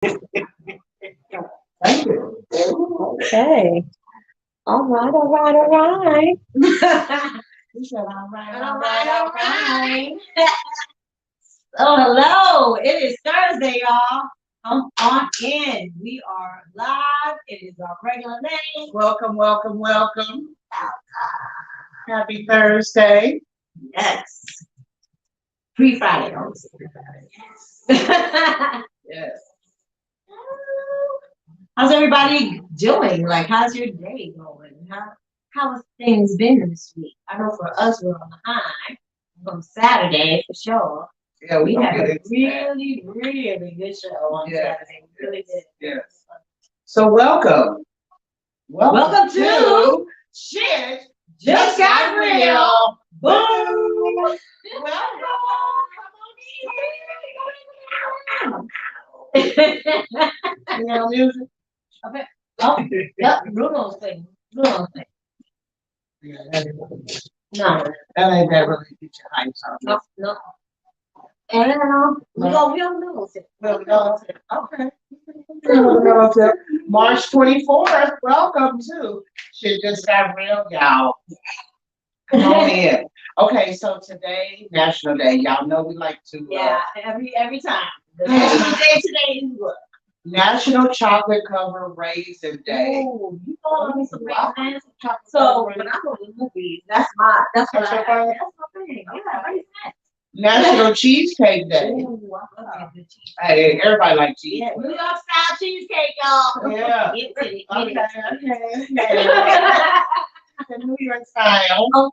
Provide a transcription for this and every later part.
Thank you. Okay. All right, all right, all right. You said all right, All all right, right, all all right. right. Oh, hello. It is Thursday, y'all. I'm on in. We are live. It is our regular name. Welcome, welcome, welcome. Happy Thursday. Yes. Free Friday. Oh, it's Free Friday. Yes. How's everybody doing? Like, how's your day going? How has things been this week? I know for us, we're on the high from Saturday for sure. Yeah, We we had get a it. really good show on Yes. Saturday. We really did. Yes. So welcome. Welcome to Shit Just Got Real. Boom. Welcome. You know music? Okay. Oh, yep. Bruno's thing. Bruno's thing. Yeah, that ain't No, that ain't that really get your hype on. no. And we don't know it. Well, no, okay. March 24th. Welcome to Shit Just Got Real, y'all. Come on in. Okay, so today, National Day. Y'all know we like to. Yeah, every time. The national day today is what? National Chocolate Covered Raisin Day. Oh, you know me some Wow. raisins. So when I go to the movies, that's what That's your I favorite? that's my thing. Yeah, raisins. National Cheesecake Day. Ooh, I love the cheese. Hey, everybody like cheese. Yeah, New York style cheesecake, y'all. Yeah. Get with it. Okay, Get okay. The New York style. Okay.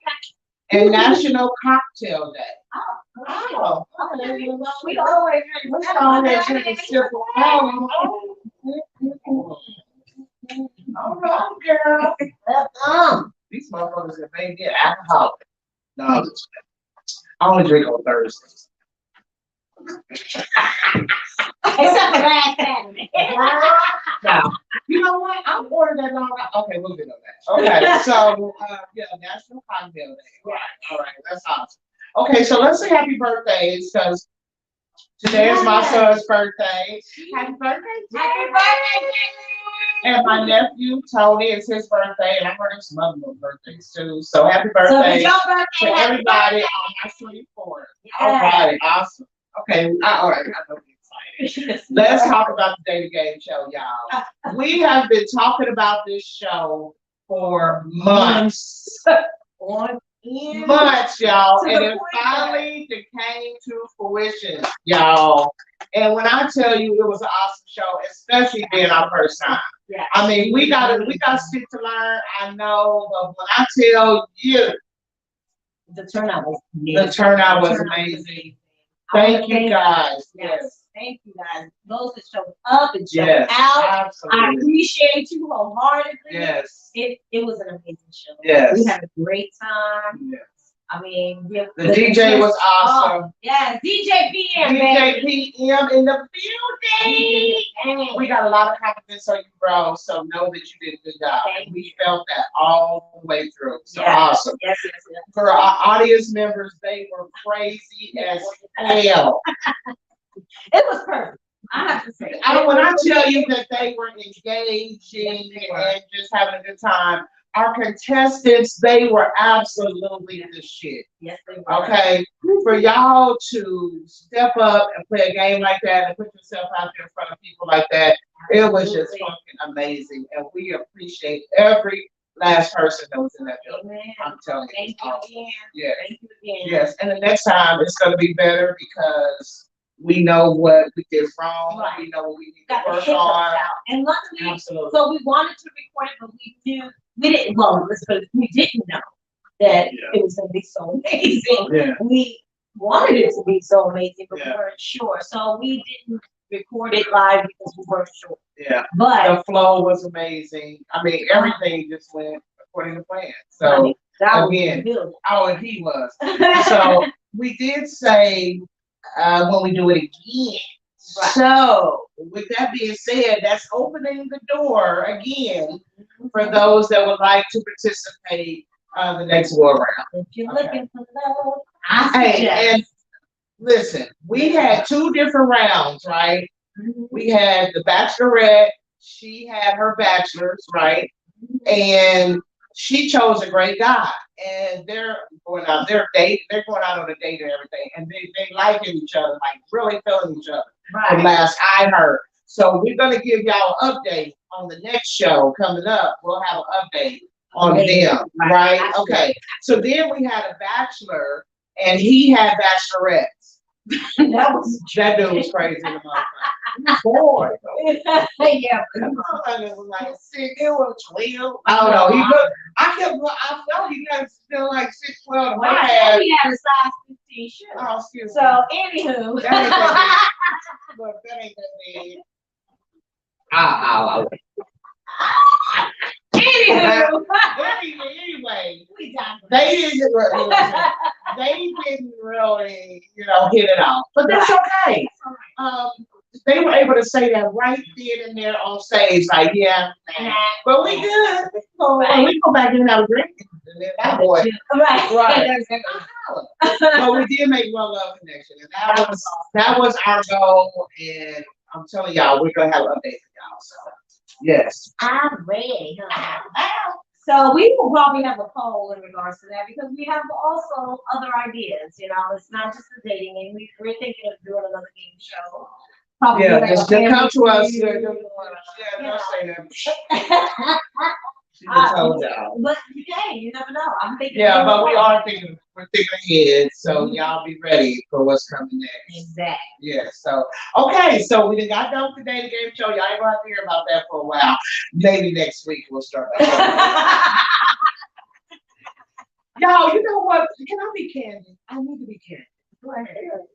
And National Cocktail Day. Oh, okay. Well, We always drink. we always drink a sip of rum. All right, girl. These motherfuckers have made me alcoholic. No, I'm just kidding. I only drink on Thursdays. Except for last Saturday. Now, you know what? I'm ordering that long. Okay, we'll get on that. Okay, so yeah, National Cocktail Day. All right, that's awesome. Okay, so let's say happy birthdays because today is my son's birthday. Happy birthday, Happy birthday, and my nephew Tony, it's his birthday, and I'm running some other little birthdays too. So happy So birthday it's your birthday. to Happy everybody birthday. on my 24th. Yeah. All right, awesome. Okay, all right, I know you're excited. Let's talk about the Daily Game Show, y'all. We have been talking about this show for months. On in. Months, y'all. To And the it point finally came to fruition, y'all. And when I tell you it was an awesome show, especially being our first time. Yeah. I mean, we got shit to learn, I know, but when I tell you The turnout was amazing. Thank you guys. Yes. Thank you guys. Those that showed up and showed Yes, out. I absolutely. appreciate you wholeheartedly. Yes. It was an amazing show. Yes. We had a great time. Yes. I mean, The DJ was awesome. Oh, yes, DJ PM, DJ baby. PM in the building. We got a lot of compliments on you, bro. So know that you did a good job. Thank We felt that all the way through. So Yes. awesome. Yes. For our audience members, they were crazy as hell. It was perfect. I have to say. When I tell you that they were engaging and just having a good time, our contestants, they were absolutely the shit. Yes, they were. Okay, for y'all to step up and play a game like that and put yourself out there in front of people like that, it was just fucking amazing. And we appreciate every last person that was in that building. Amen. I'm telling you. Thank you again. Yes. Thank you again. Yes, and the next time it's going to be better because we know what we did wrong. Right. We know what we need Got to the work hiccups on. out. And luckily, Absolutely. so we wanted to record it, but we didn't, well, we didn't know that it was going to be so amazing. Yeah. We wanted it to be so amazing, but Yeah. we weren't sure. So we didn't record it live because we weren't sure. Yeah. But The flow was amazing. I mean, everything just went according to plan. So that again, was and he was. So we did say when we do it again. Right. So with that being said, that's opening the door again for those that would like to participate the next go around. If you're Okay. looking for love, Hey, and listen, we had two different rounds, right? We had the bachelorette. She had her bachelor's, right? And she chose a great guy. And they're going out, they're going out on a date and everything. And they liking each other, like really feeling each other. From last I heard. So we're gonna give y'all an update on the next show coming up. We'll have an update on them, right? Okay. So then we had a bachelor and he had bachelorettes. That dude was crazy in the motherfucker. Boy. Yeah. It was like 6, it was 12. I don't know. I felt he got still like 6, 12. Well, he had a size 15 shoe. Oh, excuse me. So, anywho. That ain't that big. Look, that ain't that big. Ow. Anywho. Anyway, they didn't really, hit it off. But that's okay. They were able to say that right then and there on stage, like, yeah, nah. But we good. So we go back and have a drink. And then that boy. Right. But we did make one love connection. And that was our goal. And I'm telling y'all, we're gonna have an update for y'all. So yes. I'm ready. So we will probably have a poll in regards to that because we have also other ideas. It's not just the dating game. We're thinking of doing another game show. Probably just come to us. Yeah, don't say that. But hey, you never know. I'm thinking. Yeah, but we're thinking ahead, so y'all be ready for what's coming next. Exactly. Yeah. So okay, so we got done with the dating game show. Y'all ain't gonna have to hear about that for a while. Maybe next week we'll start that. Y'all, you know what? Can I be candid? I need to be candid. Go ahead.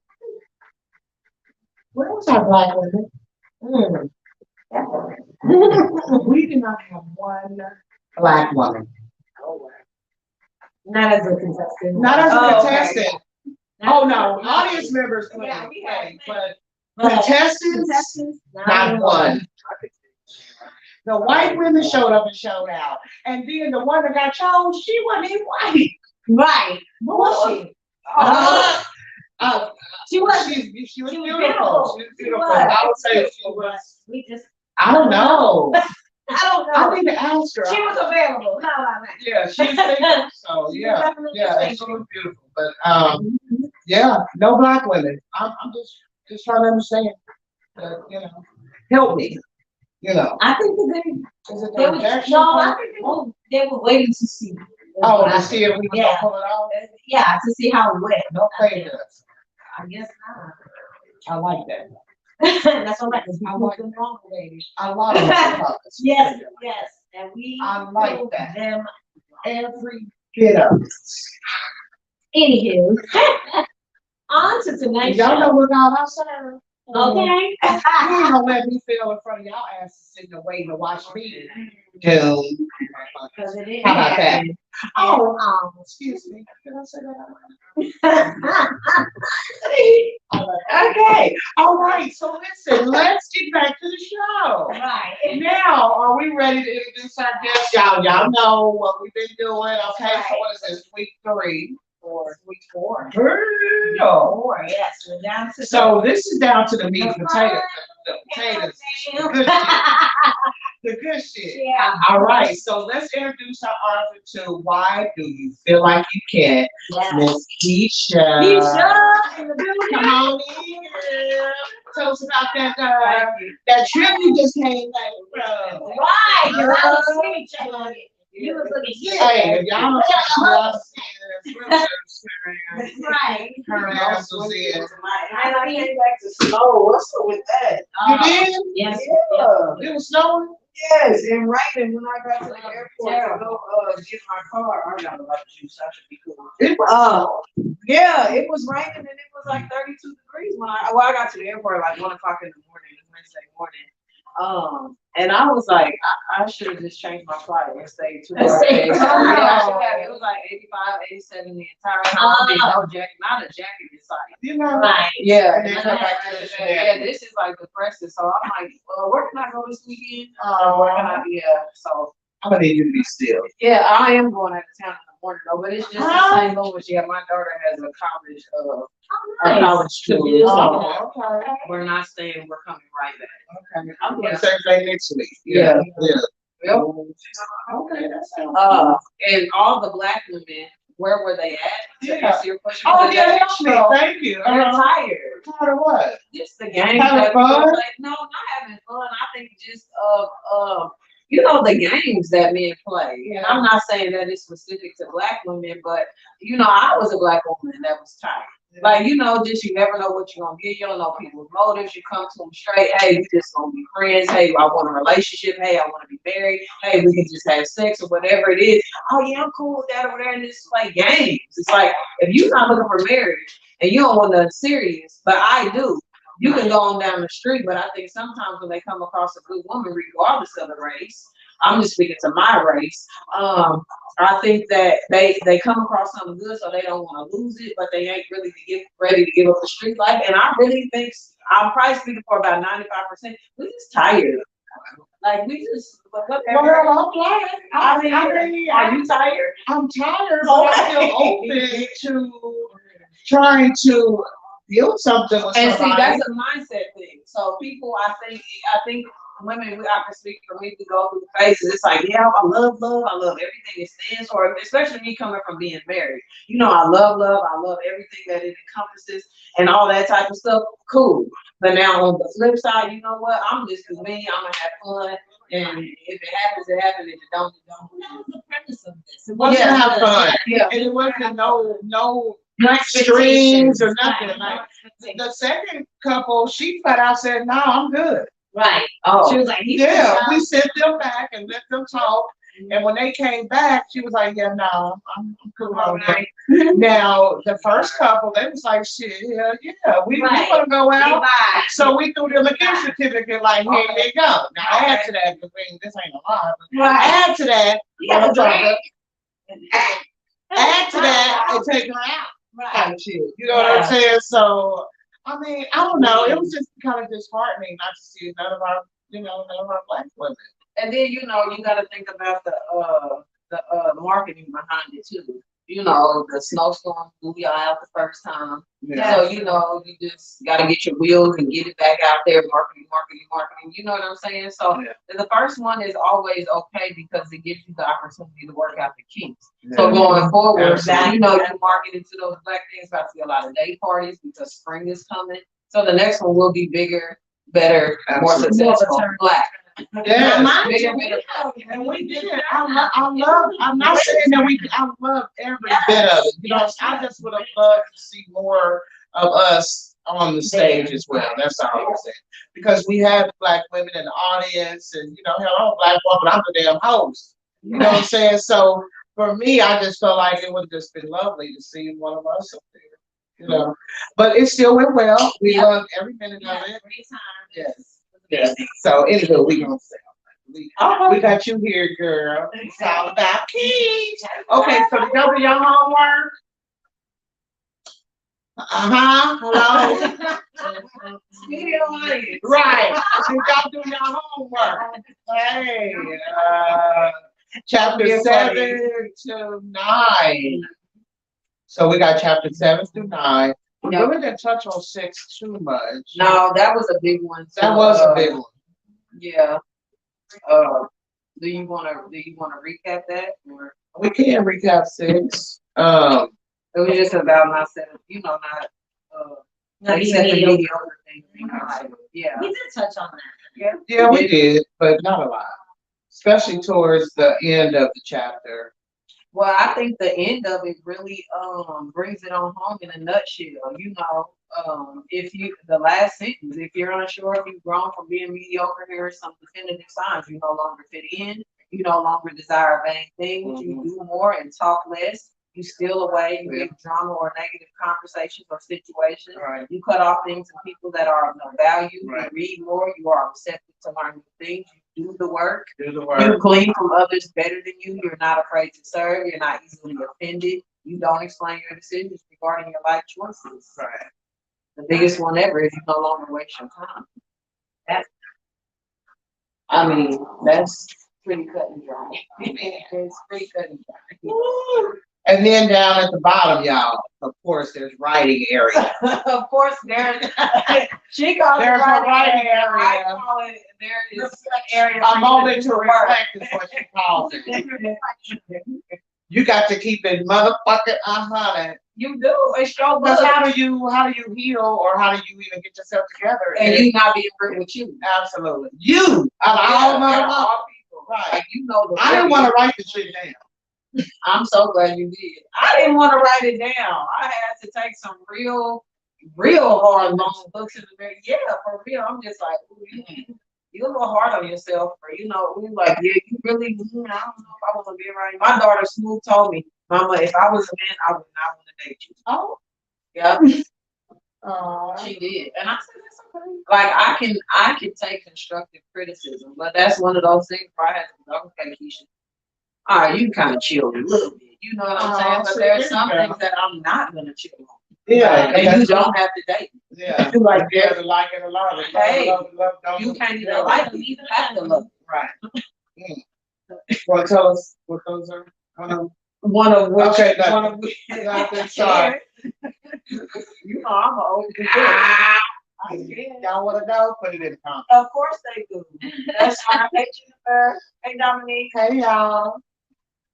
Where was our black women? We did not have one black woman. Not as a contestant. Not as a contestant. Okay. Oh no, audience members could play, but contestants, not one. The white women showed up and showed out, and then the one that got chose, she wasn't even white. Right? What was she? She was beautiful. She was beautiful. I would say she was. I don't know. I think the asked her. She was available. Yeah, she's single. So yeah, and she was beautiful. But yeah, no black women. I'm just trying to understand. Help me. I think they were waiting to see. To see if we can pull it off. Yeah, to see how it went. No play this. I guess not. I like that. That's what I like. Wrong, baby. I like that. Yes, and I like that. Them every bit of it. Anywho, on to tonight's show. Y'all know what God I serve. Okay. You ain't gonna let me feel in front of y'all asses sitting there waiting to watch me. How about that? Excuse me. Did I say that? Okay. All right. So listen, let's get back to the show. Right. Now, are we ready to introduce our guests? Y'all know what we've been doing. Okay. Right. So what is this? Week 3 or week 4? Yes. We're down to. So this is down to the meat and potatoes. The potatoes. The good shit. Yeah. All right. So let's introduce our author to Why Do You Feel Like You Can? Miss Kecia. Kecia in the building. Come on in. Tell us about that trip you just came back from. Right. You're sweet. You was looking good. Hey, if y'all don't see this, right. Her ass was in. And I came back to snow. What's up with that? You did? Yes. Yeah. It was snowing? Yes, and raining when I got to the airport to go get my car. I got a lot of juice. I should be cool. It was. Yeah, it was raining and it was like 32 degrees when I got to the airport like 1 o'clock in the morning, Wednesday morning. And I was like, I should have just changed my flight and stayed 2 more days. Yeah, I should have. It was like 85, 87 the entire time. No jacket, not a jacket inside. You know, right. Yeah, and then come back to the this is like depressing. So I'm like, where can I go this weekend? Where can I? Yeah, so I'm gonna need you to be still. Yeah, I am going out of town in the morning though, but it's just in Huh? St. Louis. Yeah, my daughter has a college, Oh, a nice. college tour. To do. So Oh, okay. we're not staying. We're coming right back. Okay. I'm Yeah. gonna say they next week. Yeah. Yeah. Yep. Okay, that sounds And all the black women, where were they at? To Yeah. answer your question. Oh, the yeah, dating help me. show, Thank you. they're tired. Tired of what? Just the game. Having fun? Like, no, not having fun. I think just you know, the games that men play. And I'm not saying that it's specific to black women, but you know, I was a black woman that was tired. Like, you know, just you never know what you're gonna get. You don't know people's motives. You come to them straight. Hey, we just gonna be friends. Hey, I want a relationship. Hey, I want to be married. Hey, we can just have sex or whatever it is. Oh yeah, I'm cool with that over there. And just play games. It's like if you're not looking for marriage and you don't want nothing serious, but I do. You can go on down the street, but I think sometimes when they come across a good woman, regardless of the race, I'm just speaking to my race. I think that they come across something good, so they don't want to lose it, but they ain't really ready to give up the street life. And I really think I'm probably speaking for about 95%. We just tired. Like we just whatever. Well, I'm glad. I mean, are you tired? I'm tired, but I'm still open to trying to build something with And see, somebody. that's a mindset thing. So people, I think women, I can speak for me, we go through phases. It's like, yeah, I love, I love everything it stands for. Especially me coming from being married. You know, I love, I love everything that it encompasses and all that type of stuff. Cool. But now on the flip side, you know what? I'm just me. I'm gonna have fun. And if it happens, it happens. If it don't, it don't. That was the premise of this. It wasn't wasn't have fun. Yeah. And it wasn't no No strings or expectations. nothing. Right. Like the second couple, she flat out said, "No, I'm good." Right. Oh. She was like, Yeah, we sent them back and let them talk. And when they came back, she was like, "Yeah, no, I'm cool on that." Now the first couple, they was like, "Shit, yeah, we want to go out." Goodbye. So we threw them a gift certificate, like, "Here you go." Now add to that, because this ain't a lot. But add to that, Yeah, right. add to that, and take her out. Right. Kind of shit. You know what I'm saying? So, I mean, I don't know. It was just kind of disheartening not to see none of our black women. And then you know you got to think about the marketing behind it too. You know the snowstorm blew y'all out the first time, so you know you just got to get your wheels and get it back out there, marketing. You know what I'm saying? So the first one is always okay because it gives you the opportunity to work out the kinks. So going forward, you know you market into those black things. About to be a lot of day parties because spring is coming. So the next one will be bigger, better, more successful. Black. Yeah, And we did. I'm not saying that I love every bit of it. You know, I just would have loved to see more of us on the stage as well. That's all I'm saying. Because we have black women in the audience, and you know, hell, I'm a black woman. I'm the damn host. You know what I'm saying? So for me, I just felt like it would have just been lovely to see one of us up there. You know, but it still went well. We loved every minute of it. Yes. Yeah. So anyway, we gonna say we got you here, girl. It's all about kids. Okay, so did y'all do your homework? Hello. Right. Did y'all do your homework? Hey. Chapter 7 to 9. So we got chapter 7 through 9. We really didn't touch on 6 too much. No, that was a big one. That was a big one. Yeah. Do you wanna recap that? Or we can recap 6. It was just about not setting, not accepting mediocre things. Yeah. We did touch on that. Yeah, we did, but not a lot. Especially towards the end of the chapter. Well, I think the end of it really brings it on home in a nutshell. The last sentence, if you're unsure if you've grown from being mediocre, here are some definitive signs. You no longer fit in, you no longer desire vain things, you do more and talk less, you steal away, you give drama or negative conversations or situations, you cut off things and people that are of no value, you read more, you are receptive to learn new things, you do the work. You glean from others better than you. You're not afraid to serve. You're not easily offended. You don't explain your decisions regarding your life choices. Right. The biggest one ever is you no longer waste your time. That's pretty cut and dry. It's pretty cut and dry. And then down at the bottom, y'all, of course, there's writing area. Of course, there's she calls There's it a writing writing area. I area. call it there is an area. A for moment you to do reflect is what she calls it. You got to keep it motherfucking 100. You do. It's your Because book. how do you heal, or how do you even get yourself together? And you not being real with you. Absolutely. You out of all motherfuckers. all people. Right. Like you know the I didn't want to write the shit down. I'm so glad you did. I didn't want to write it down. I had to take some real hard long books in the very for real. I'm just like, ooh, you're a little hard on yourself, or we like, yeah, you really, I don't know if I want to be around you. My daughter Smooth told me, Mama, if I was a man, I would not want to date you. Oh. Yeah. Oh. She did. And I said, that's okay. Like I can take constructive criticism, but that's one of those things where I had to go, okay, Kecia. All right, you can kind of chill a little bit. You know what I'm saying? But there's some things that I'm not gonna chill on. Yeah. And you don't have to date. Yeah. Like you have to like it a lot. Hey, love, you can't even like them, you have to love them. Right. Want to tell us what those are? One of which, Okay, one of which, nothing, sorry. I'm an old Y'all want to know? Put it in the comments. Of course they do. That's why. Hey Jennifer. Hey Dominique. Hey y'all.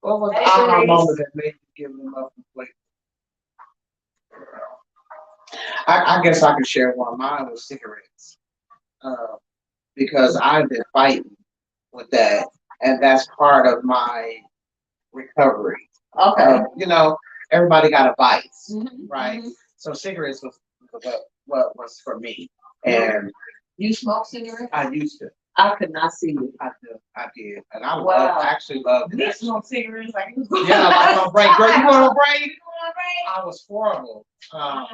What was the Hey, aha Sharice. moment that made you give them up and play? I guess I could share one. Mine was cigarettes. Because I've been fighting with that, and that's part of my recovery. Okay. Everybody got a vice, Mm-hmm. right? So cigarettes was what was for me, and You smoke cigarettes? I used to. I could not see it. I did, and I Wow. actually loved You it. smoke cigarettes like Yeah, like on break. Girl, you want a break? You want a break? I was horrible. Wow.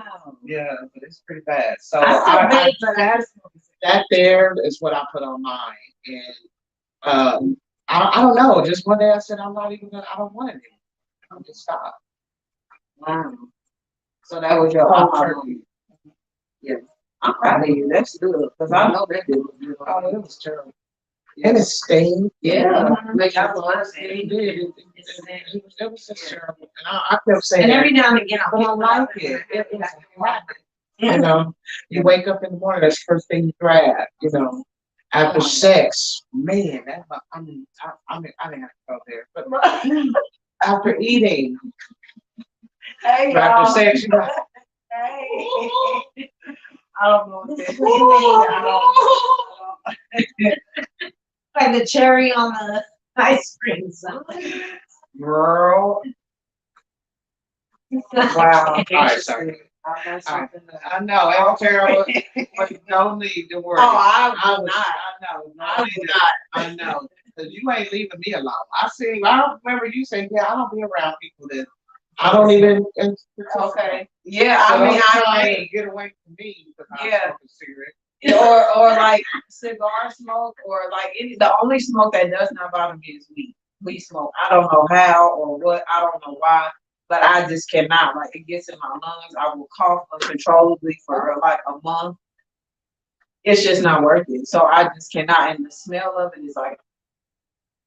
Yeah, but it's pretty bad. So I still vape, but I smoke that there is what I put on mine, and I don't know. Just one day I said I'm not even gonna. I don't want it anymore. I'm just stop. Wow. So that was your turkey. Yeah. I'm proud of you. That's good. Because I know that did was good. Oh, it was terrible. And it stayed. Yeah. Make It did. It was just terrible. And I kept saying, And every now and again, but I like it. It was happy. You wake up in the morning, that's the first thing you grab, After sex, man, I didn't have to go there. But after eating, Hey, after sex, you got, hey. I don't know what that means. like the cherry on the ice cream. girl. Wow. All right, sorry. I know, it was terrible, but no need to worry. Oh, I know. I know. Because you ain't leaving me alone. I remember you saying, yeah, I don't be around people that I don't even. Okay. Yeah, So I mean, I'm I trying to get away from me because I'm smoking a cigarette. or like cigar smoke or like the only smoke that does not bother me is weed smoke. I don't know how or what. I don't know why, but I just cannot. Like it gets in my lungs. I will cough uncontrollably for like a month. It's just not worth it. So I just cannot. And the smell of it is like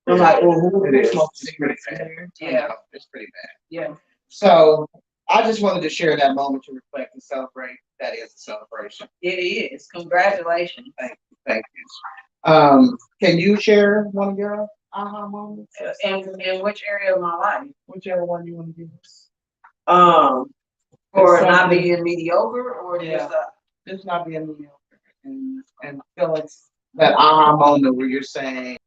I'm like, oh, It is. smoking It's pretty bad. Yeah, It's pretty bad. yeah. So I just wanted to share that moment to reflect and celebrate. That is a celebration. It is. Congratulations. Thank you. Can you share one of your aha moments? In which area of my life? Whichever one you want to give us. For not being mediocre or just not being mediocre and feel it's that aha moment where you're saying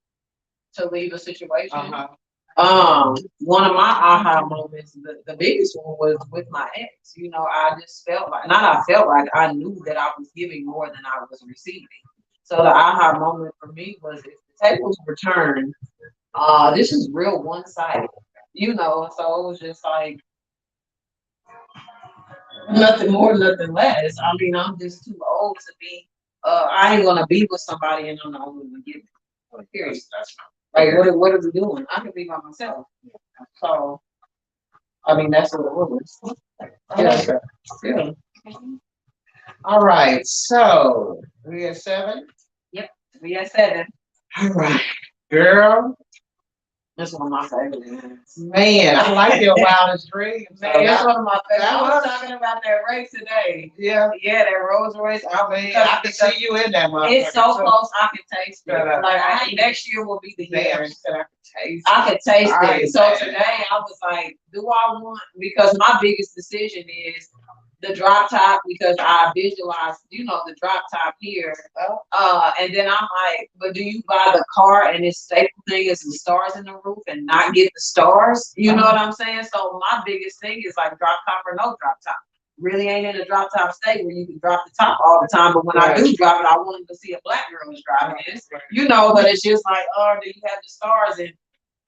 to leave a situation. Uh-huh. One of my aha moments, the biggest one was with my ex. I just felt like, I knew that I was giving more than I was receiving. So the aha moment for me was if the tables were turned, this is real one-sided, so it was just like, nothing more, nothing less. I mean, I'm just too old to be, I ain't gonna be with somebody and I'm the only one giving. Period. That's Like, what are we doing? I can be by myself. So, I mean, that's what it was. Yeah. All right, so we at 7. Yep, we at 7. All right, girl. That's one of my favorites. Man, I like your wildest dreams. Man, that's one of my favorites. that I was was- talking about that race today. Yeah, Yeah, that Rolls Royce. I mean, I can see you in that motherfucker. It's so close, I can taste it. Shut up. Next year will be the year. Damn, she said I could taste. I could taste All right, it. So man. today I was like, do I want, because my biggest decision is the drop top, because I visualize, the drop top here. And then I'm like, but do you buy the car and this staple thing is the stars in the roof and not get the stars? You know what I'm saying? So my biggest thing is like drop top or no drop top. Really ain't in a drop top state where you can drop the top all the time, but when I do drop it, I want to see a black girl is driving this, but it's just like, oh, do you have the stars? And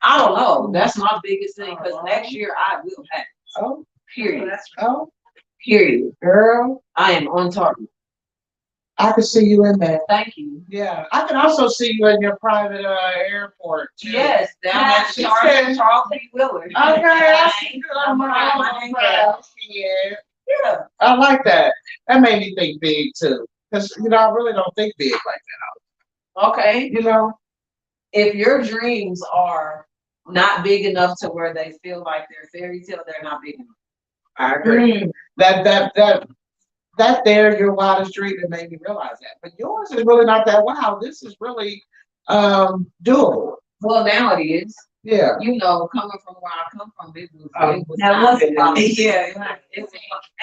I don't know. That's my biggest thing, because next year I will have it. Oh, Period. oh, Period. girl, I am on target. I could see you in that. Thank you. Yeah, I can also see you in your private airport. Too. Yes, down Yeah, at she Charles said- P. Willard. Okay, I see you. I'm Yeah. Yeah. I like that. That made me think big too. Because, I really don't think big like Okay. that. If your dreams are not big enough to where they feel like they're fairy tale, they're not big enough. I agree. That there, your wildest dream, that made me realize that. But yours is really not that wild. This is really doable. Well, now it is. Yeah. Coming from where I come from, it was that not wasn't big. big. Yeah,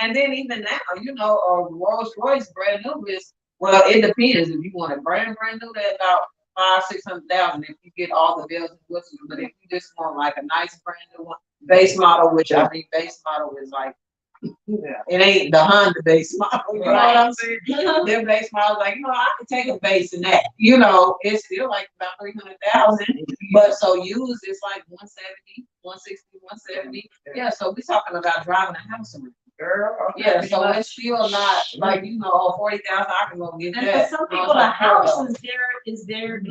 and then even now, a Rolls Royce brand new is, well, it depends. If you want a brand new, they're about $500,000-$600,000 if you get all the bells and whistles. But if you just want like a nice brand new one, base model, which I think base model is like, it ain't the Honda base model. You know what I'm saying? Their base model, like, I can take a base in that. It's still like about 300,000. But so used, it's like 170, 160, 170. Yeah, so we're talking about driving a house around. Girl. Yeah, so it's still not like, 40,000, I can go get And that. for some people, the house is their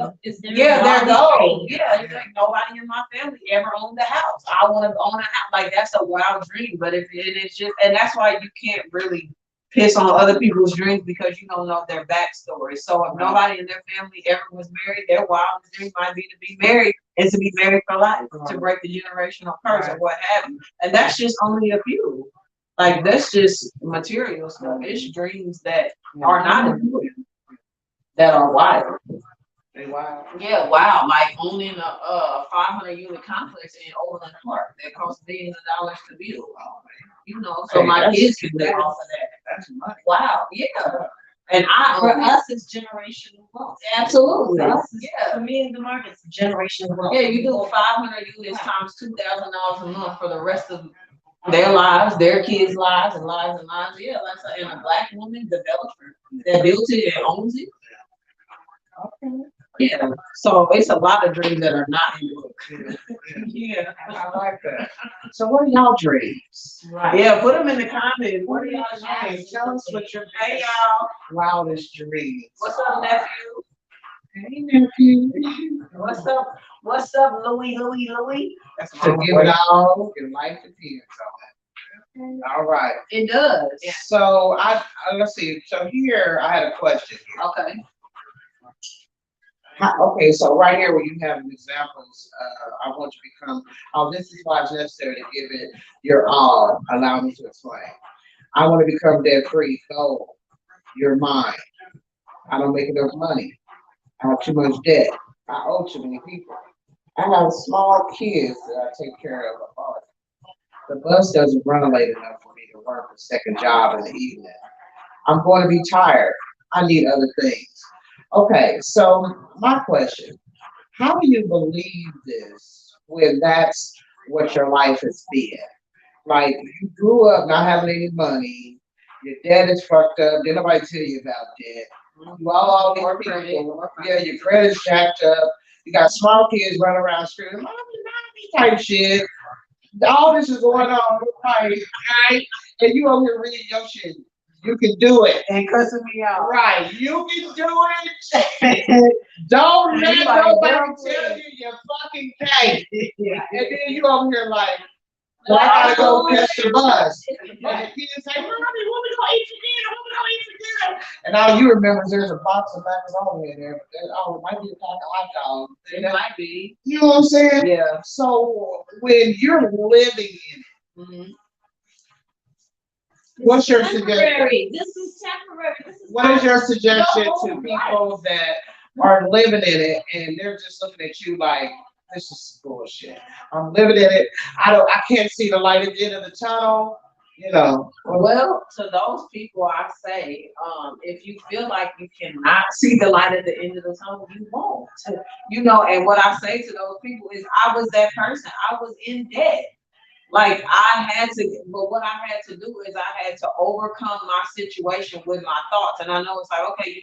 Yeah, their goal. dream. Yeah, it's like nobody in my family ever owned a house. I want to own a house. Like, that's a wild dream. But it's just, and that's why you can't really piss on other people's dreams, because you don't know their backstory. So if nobody in their family ever was married, their wildest dream might be to be married and to be married for life, to break the generational curse or what have you. And that's just only a few. Like, that's just material stuff. It's dreams that are not important, that are wild. Wow. Yeah, wow. Like owning a 500-unit complex in Overland Park that costs billions of dollars to build. So my kids can live off of that. That's money. Wow, yeah. And For us, it's generational wealth. absolutely, For us, yeah. For me and the market, it's generational wealth. Yeah, you do 500 units times $2,000 a month for the rest of their lives, their kids' lives, and lives and lives. Yeah, like and a black woman developer that built it and owns it. Okay. Yeah, so it's a lot of dreams that are not in the book. Yeah, I like that. So what are y'all dreams? Right. Yeah, put them in the comments. What are y'all Okay, dreams? tell us what your Hey y'all, wildest dreams. what's up, nephew? Hey, nephew. What's up? What's up, Louie? That's to give it all, your life depends on it. All right. It does. So let's see. So here I had a question. Okay. Okay, so right here where you have examples, I want you to become, this is why it's necessary to give it your all. Allow me to explain. I want to become debt free. Goal, your mind. I don't make enough money. I have too much debt. I owe too many people. I have small kids that I take care of. The bus doesn't run late enough for me to work a second job in the evening. I'm going to be tired. I need other things. Okay, so my question, how do you believe this when that's what your life has been? Like, you grew up not having any money, your debt is fucked up, didn't nobody tell you about debt. You all these people, yeah, your credit's jacked up, you got small kids running around screaming, mommy, type shit. All this is going on, right? And you over here reading your shit. You can do it. And cussing me out. Right. You can do it. Don't let nobody tell you you fucking can't. Yeah. And then you over here like, So I gotta go catch the bus. And the kids say, Mommy, what we gonna eat for dinner? What we gonna eat for dinner? And all you remember is there's a box of macaroni in there, but it might be a pack of hot dogs. It might be. You know what I'm saying? Yeah. So when you're living in it, Mhm. what's your suggestion? Temporary. This is temporary. This is What is your not suggestion your to whole people that are living in it and they're just looking at you like this is bullshit? I'm living in it. I can't see the light at the end of the tunnel. You know. Well, to those people, I say, if you feel like you cannot see the light at the end of the tunnel, you won't. You know, and what I say to those people is, I was that person. I was in debt. Like I had to, but what I had to do is I had to overcome my situation with my thoughts. And I know it's like, okay, you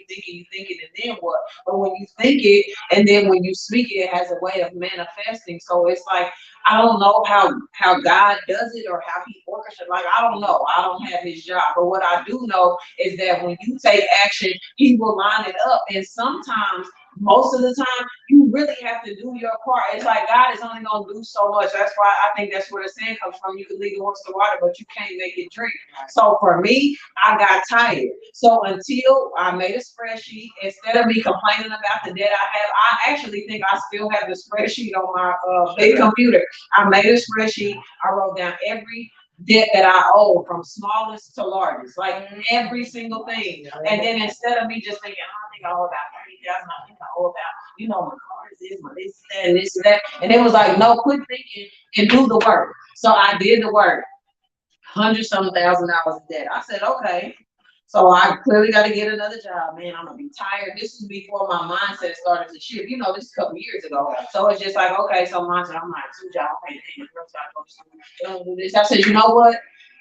thinking, and then what? But when you think it, and then when you speak it, it has a way of manifesting. So it's like, I don't know how God does it or how He orchestrates. Like I don't know. I don't have His job. But what I do know is that when you take action, He will line it up. And sometimes, most of the time, you really have to do your part. It's like God is only gonna do so much. That's why I think that's where the saying comes from. You can lead the horse to water, but you can't make it drink. So for me, I got tired. So until I made a spreadsheet, instead of me complaining about the debt I have, I actually think I still have the spreadsheet on my big computer. I made a spreadsheet. I wrote down every debt that I owe from smallest to largest, like every single thing. And then instead of me just thinking, oh, I think I owe about 30,000, I think I owe about, my car is this, my this, that, and this, and that. And it was like, no, quit thinking and do the work. So I did the work, hundred some $1,000 in debt. I said, okay. So I clearly got to get another job, man. I'm gonna be tired. This was before my mindset started to shift. This is a couple years ago. So it's just like, okay, so mindset, I'm like, two jobs, okay, dang, the girls gotta go to school. They don't do this. I said, you know what?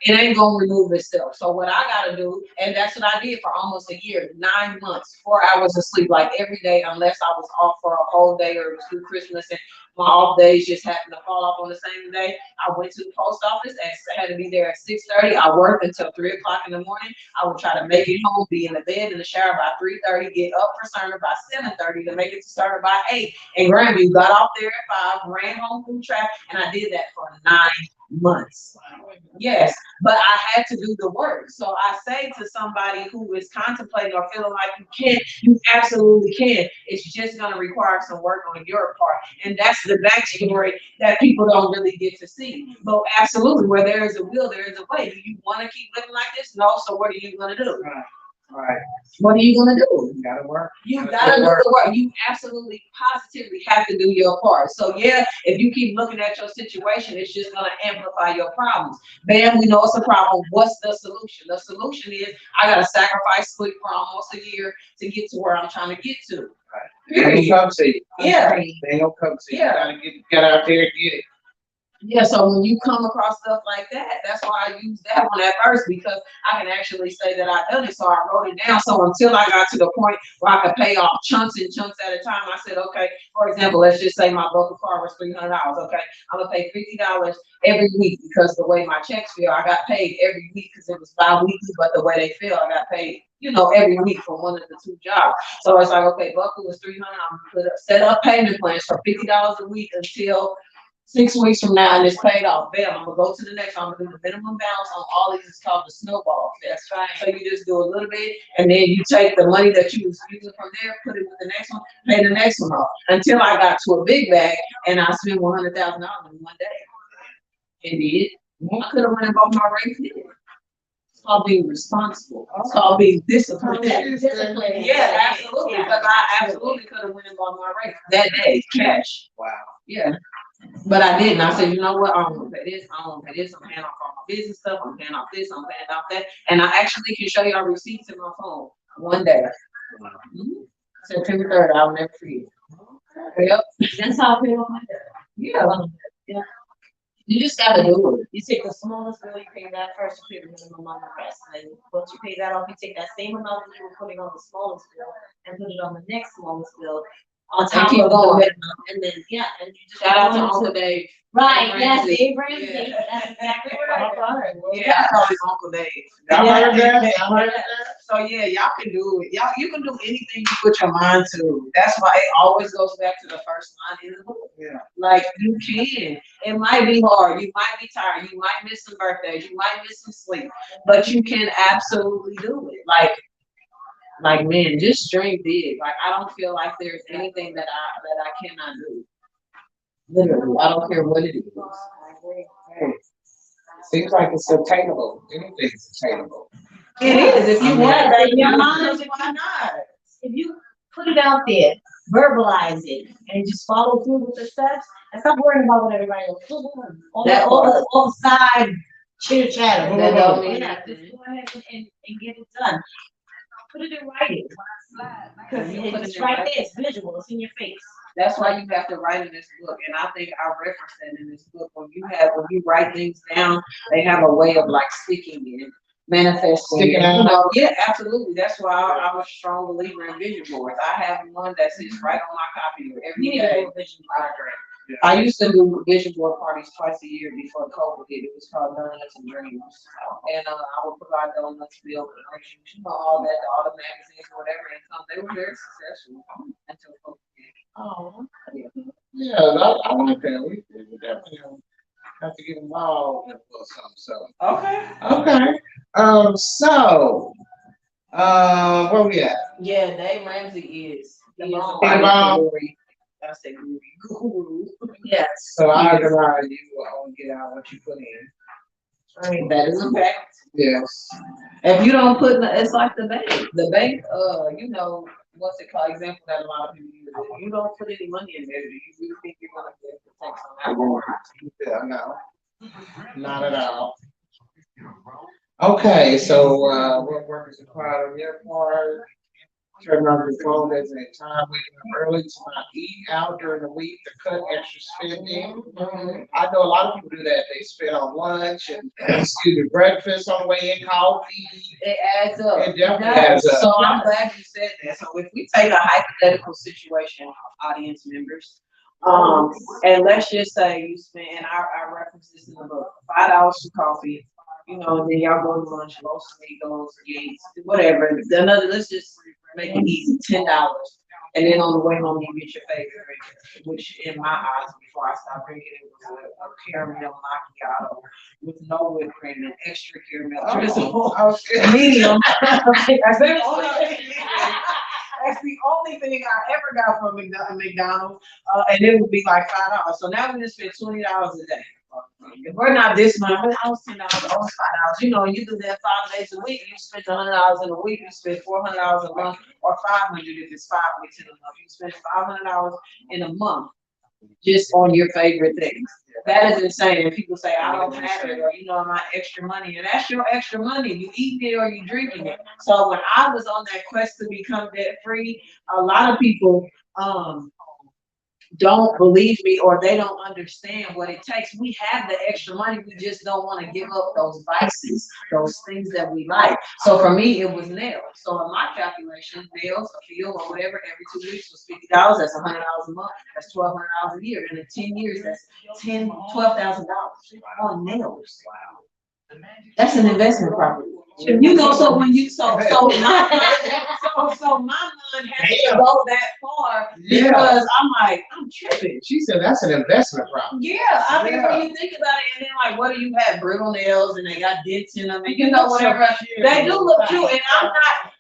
It ain't gonna remove itself. So what I gotta do, and that's what I did for almost a year, 9 months, 4 hours of sleep, like every day, unless I was off for a whole day or it was through Christmas and my off days just happened to fall off on the same day. I went to the post office and had to be there at 6:30. I worked until 3 o'clock in the morning. I would try to make it home, be in the bed in the shower by 3:30, get up for sermon by 7:30 to make it to sermon by 8. And Grandview got off there at 5, ran home through traffic, and I did that for 9 months. Yes, but I had to do the work. So I say to somebody who is contemplating or feeling like you can't, you absolutely can. It's just going to require some work on your part. And that's the backstory that people don't really get to see. But absolutely, where there is a will, there is a way. Do you want to keep living like this? No. So what are you going to do? Right. What are you going to do? You gotta work. You gotta do the work. You absolutely positively have to do your part. So yeah, if you keep looking at your situation, it's just gonna amplify your problems. Bam, we know it's a problem. What's the solution? The solution is I gotta sacrifice sleep for almost a year to get to where I'm trying to get to. Right. They don't come to you. Yeah. They don't come to you. Yeah. You gotta get out there and get it. Yeah, so when you come across stuff like that, that's why I use that one at first, because I can actually say that I've done it. So I wrote it down. So until I got to the point where I could pay off chunks and chunks at a time, I said, okay, for example, let's just say my local car was $300. Okay, I'm gonna pay $50 every week because the way my checks feel, I got paid every week because it was bi-weekly, but the way they feel, I got paid, every week from one of the two jobs. So it's like, okay, Buckle was $300. I'm gonna set up payment plans for $50 a week until 6 weeks from now, and it's paid off. Bam, I'm gonna go to the next one. I'm gonna do the minimum balance on all these. It's called the snowball. That's fine. So you just do a little bit, and then you take the money that you was using from there, put it with the next one, pay the next one off. Until I got to a big bag, and I spent $100,000 in one day. Indeed, I could have went and bought my race then. It's called being responsible. It's called being disciplined. Disciplined. Yeah, absolutely. Because I absolutely could have went and bought my race that day, cash. Wow. Yeah. But I didn't. I said, you know what? I don't want to pay this. I don't want to pay this. I'm paying off all my business stuff. I'm paying off this. I'm paying off that. And I actually can show y'all receipts in my phone one day. Mhm. September 3rd, I'll never forget. Yep. That's how I feel on my debt. Yeah. Yeah. You just gotta do it. You take the smallest bill, you pay that first, you pay the minimum on the rest. And then once you pay that off, you take that same amount that you were putting on the smallest bill and put it on the next smallest bill. on top keep of the going. minimum, and then, yeah, and you just. Shout out to go into- Uncle Dave. Right, Dave yes, Ramsey. Dave Ramsey, Yeah. that's exactly All right. right, well, Yeah, I call him Uncle Dave. y'all Yeah. heard that? Y'all heard that? So yeah, y'all can do it. Y'all, you can do anything you put your mind to. That's why it always goes back to the first line in the book. Yeah. Like you can. It might be hard. You might be tired. You might miss some birthdays. You might miss some sleep. But you can absolutely do it. Like man, just dream big. Like I don't feel like there's anything that I cannot do. Literally, I don't care what it is. Hey, seems like it's attainable. Anything's attainable. It is. If you I want mean- that in your Yeah. mind, why not? If you put it out there, verbalize it, and just follow through with the steps, and stop worrying about what everybody else is doing. All That all the side chitter chatter. That don't mean Yeah, nothing. just go ahead and get it done. Put it in writing. Because You put it it's in right writing. there, it's visual, it's in your face. That's why you have to write in this book, and I think I referenced that in this book. When you write things down, they have a way of like sticking in, manifesting. Sticking out. You know, yeah, absolutely. That's why I'm a strong believer in vision boards. I have one that sits right on my copier every You need day. a vision. I agree. I used to do vision board parties twice a year before COVID hit. It was called Donuts and Dreams. And I would provide donuts, milk, you know, all the magazines, whatever, and they were very successful until COVID hit. Oh. Yeah, I like that. We definitely have to get involved or something. So Okay. okay. Where we at? Yeah, Dave Ramsey is. The He is a bomb. financial guru. I said guru. Yes. So I advise you get out what you put in. That is a fact. Yes. If you don't put, it's like the bank. The bank, you know, what's it called? Example that a lot of people use. If you don't put any money in there, do you really think you're gonna be able to take some out? Yeah, no, not at all. Okay, so what work is required on your part? Turn on your phone as a time waking up early to not eat out during the week to cut extra spending. I know a lot of people do that. They spend on lunch and breakfast on the way in, coffee. It adds up. It definitely adds up. So I'm glad you said that. So if we take a hypothetical situation, audience members, and let's just say you spend, and I reference this in the book, $5 for coffee, you know, and then y'all go to lunch, Los Amigos, Yates, whatever. Let's just make it easy, $10. And then on the way home, you get your favorite drink, which in my eyes, before I stopped drinking, it was a caramel macchiato with no whipped cream and extra caramel drizzle. Medium. That's the only thing I ever got from McDonald's, and it would be like $5. So now we just spend $20 a day. If we're not this much, I was $10, I was $5. You know, you do that 5 days a week. You spend $100 in a week. You spend $400 a month, or $500 if it's 5 weeks in a month. You spend $500 in a month just on your favorite things. That is insane. And people say, I don't have it, or you know, my extra money. And that's your extra money. You eating it or you drinking it. So when I was on that quest to become debt free, a lot of people don't believe me, or they don't understand what it takes. We have the extra money. We just don't want to give up those vices, those things that we like. So for me, it was nails. So in my calculation, nails, a field or whatever, every 2 weeks was $50. That's $100 a month. That's $1,200 a year. And in 10 years, that's $12,000 on nails. That's an investment property. You know, so when you so my mind had to go that far because I'm like, I'm tripping. She said that's an investment problem. Yeah, I mean, when you think about it, and then like, what do you have? Brittle nails, and they got dents in them, and you know, whatever. They do look cute,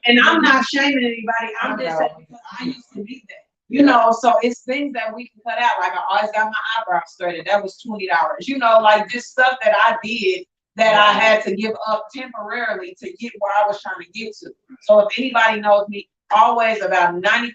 and I'm not shaming anybody. I'm just saying because I used to be that. You know, so it's things that we can cut out. Like I always got my eyebrows threaded. That was $20. You know, like just stuff that I did that I had to give up temporarily to get where I was trying to get to. So if anybody knows me, always about 95%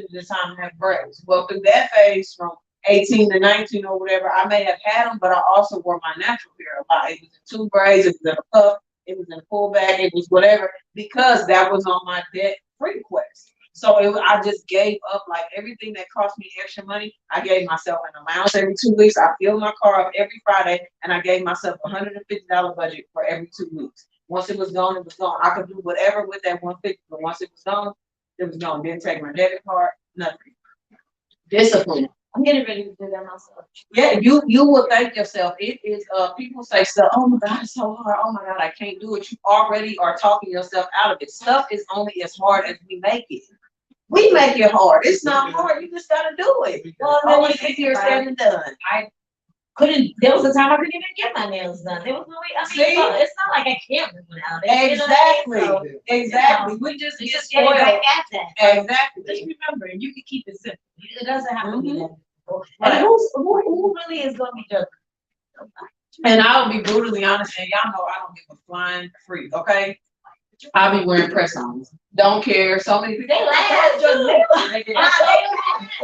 of the time I have braids. Well, through that phase from 18 to 19 or whatever, I may have had them, but I also wore my natural hair a lot. It was in 2 braids, it was in a puff, it was in a pull back, it was whatever, because that was on my debt-free quest. So I just gave up like everything that cost me extra money. I gave myself an allowance every 2 weeks. I filled my car up every Friday, and I gave myself a $150 budget for every 2 weeks. Once it was gone, it was gone. I could do whatever with that $150, but once it was gone, it was gone. Didn't take my debit card, nothing. Discipline. I'm getting ready to do that myself. Yeah, you will thank yourself. It is people say stuff, oh my God, it's so hard, oh my God, I can't do it. You already are talking yourself out of it. Stuff is only as hard as we make it. We make it hard. It's not hard, you just gotta do it. Well, Always easier said than done. There was a time I couldn't even get my nails done. There was no way. I mean, See? it's not like I can't do it now. Exactly. So, Exactly. We just it's get just getting spoiled. back at that. Exactly. Just remember, you can keep it simple. It doesn't have to be that difficult. Right. And who really is going to be judged? And I'll be brutally honest, and y'all know I don't give a flying freak, okay? I'll be wearing press-ons. Don't care. So many people. They laugh. They did.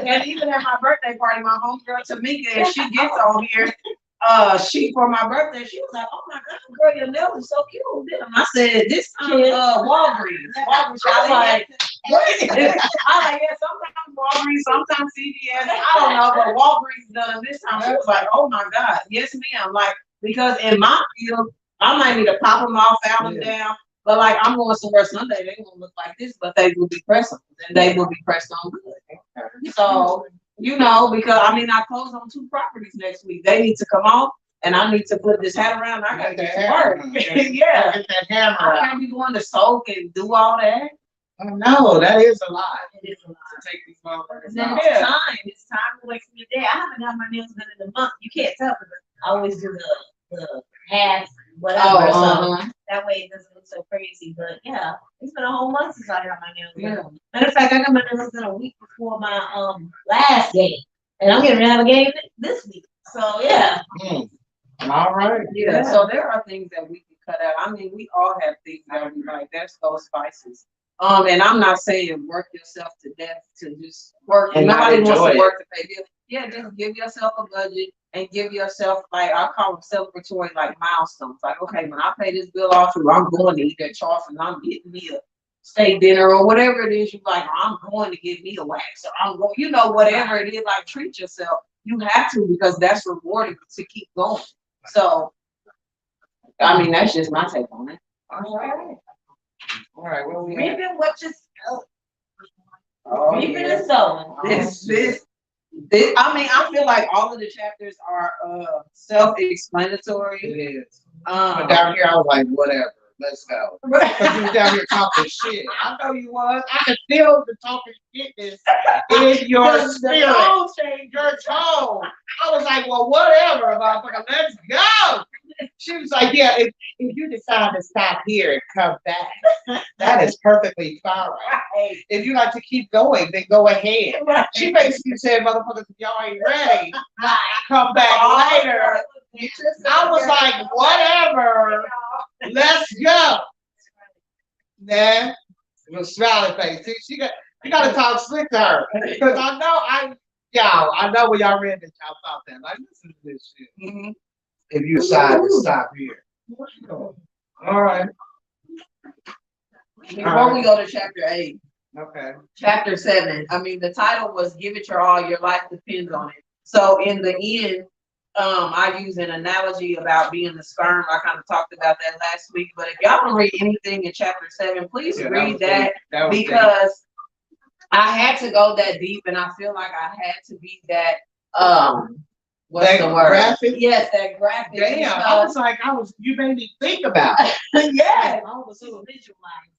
And even at my birthday party, my homegirl Tamika, and she gets on here. She for my birthday, she was like, "Oh my God, girl, your nails are so cute." And I said, "This time, Walgreens." I was like, "What?" I was like, "Yeah, sometimes Walgreens, sometimes CVS. I don't know, but Walgreens done this time." She was like, "Oh my God, yes, ma'am." Like because in my field, I might need to pop them off, file them down. But like I'm going somewhere Sunday, they won't look like this, but they will be pressed on, and they will be pressed on good. So you know, because I mean, I close on 2 properties next week. They need to come off, and I need to put this hat around. I gotta get to work. Yeah, Get that hammer I out. can't be going to soak and do all that. Oh, no, that is a lot. It is a lot. To take these motherfuckers Then out. it's time. It's time to wait for your day. I haven't got my nails done in a month. You can't tell because I always do the half whatever. So that way it doesn't look so crazy. But yeah, it's been a whole month since I got my nails done. Matter of fact, I got my nails done a week before my last game, and I'm gonna have a game this week. So yeah. All right. Yeah. So there are things that we can cut out. I mean, we all have things that we like. There's those spices. And I'm not saying work yourself to death to just work. And Nobody not wants to enjoy work to pay bills. Yeah, just give yourself a budget and give yourself like I call them celebratory like milestones. Like, okay, when I pay this bill off, I'm going to eat at Charleston. I'm getting me a steak dinner or whatever it is you like. Or I'm going to get me a wax or I'm going, you know, whatever it is. Like, treat yourself. You have to because that's rewarding to keep going. So, I mean, that's just my take on it. All right. All right. What we at? Reaping what you sow. Oh, Reaping yeah. and sowing. This, I mean, I feel like all of the chapters are self-explanatory. It is. But down here, I was like, whatever. Let's go. Because you was down here talking shit. I know you was. I could feel the talking shitness in your spirit. Your tone. I was like, well, whatever, motherfucker. Let's go. She was like, yeah, if you decide to stop here and come back, that is perfectly fine. If you like to keep going, then go ahead. She basically said, motherfuckers, if y'all ain't ready, come back later. I was like, whatever. Let's go. Nah, with a smiley face. See, you got to talk slick to her. Because I know when y'all read this, y'all thought that. Like, listen to this shit. If you decide to stop here. All right. Before we go to chapter 8, Okay. chapter 7, I mean, the title was Give It Your All, Your Life Depends on It. So in the end, I use an analogy about being the sperm. I kind of talked about that last week, but if y'all don't read anything in chapter 7, please read that because I had to go that deep, and I feel like I had to be that. What's that the word? Graphic? Yes, that graphic. Damn, I was like, you made me think about it. Yeah, I was so visualized.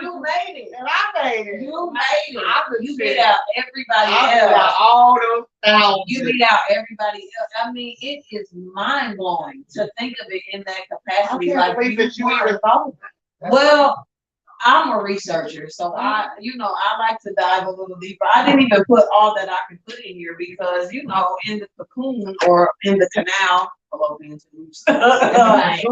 you made it. And I made it. You made it. I You beat out everybody I else. beat out all those thousands. You beat out everybody else. I mean, it is mind blowing to think of it in that I capacity. can't Like believe that you even thought of that. well, I'm a researcher, so I like to dive a little deeper. I didn't even put all that I could put in here because, in the cocoon or in the canal, fallopian tubes, like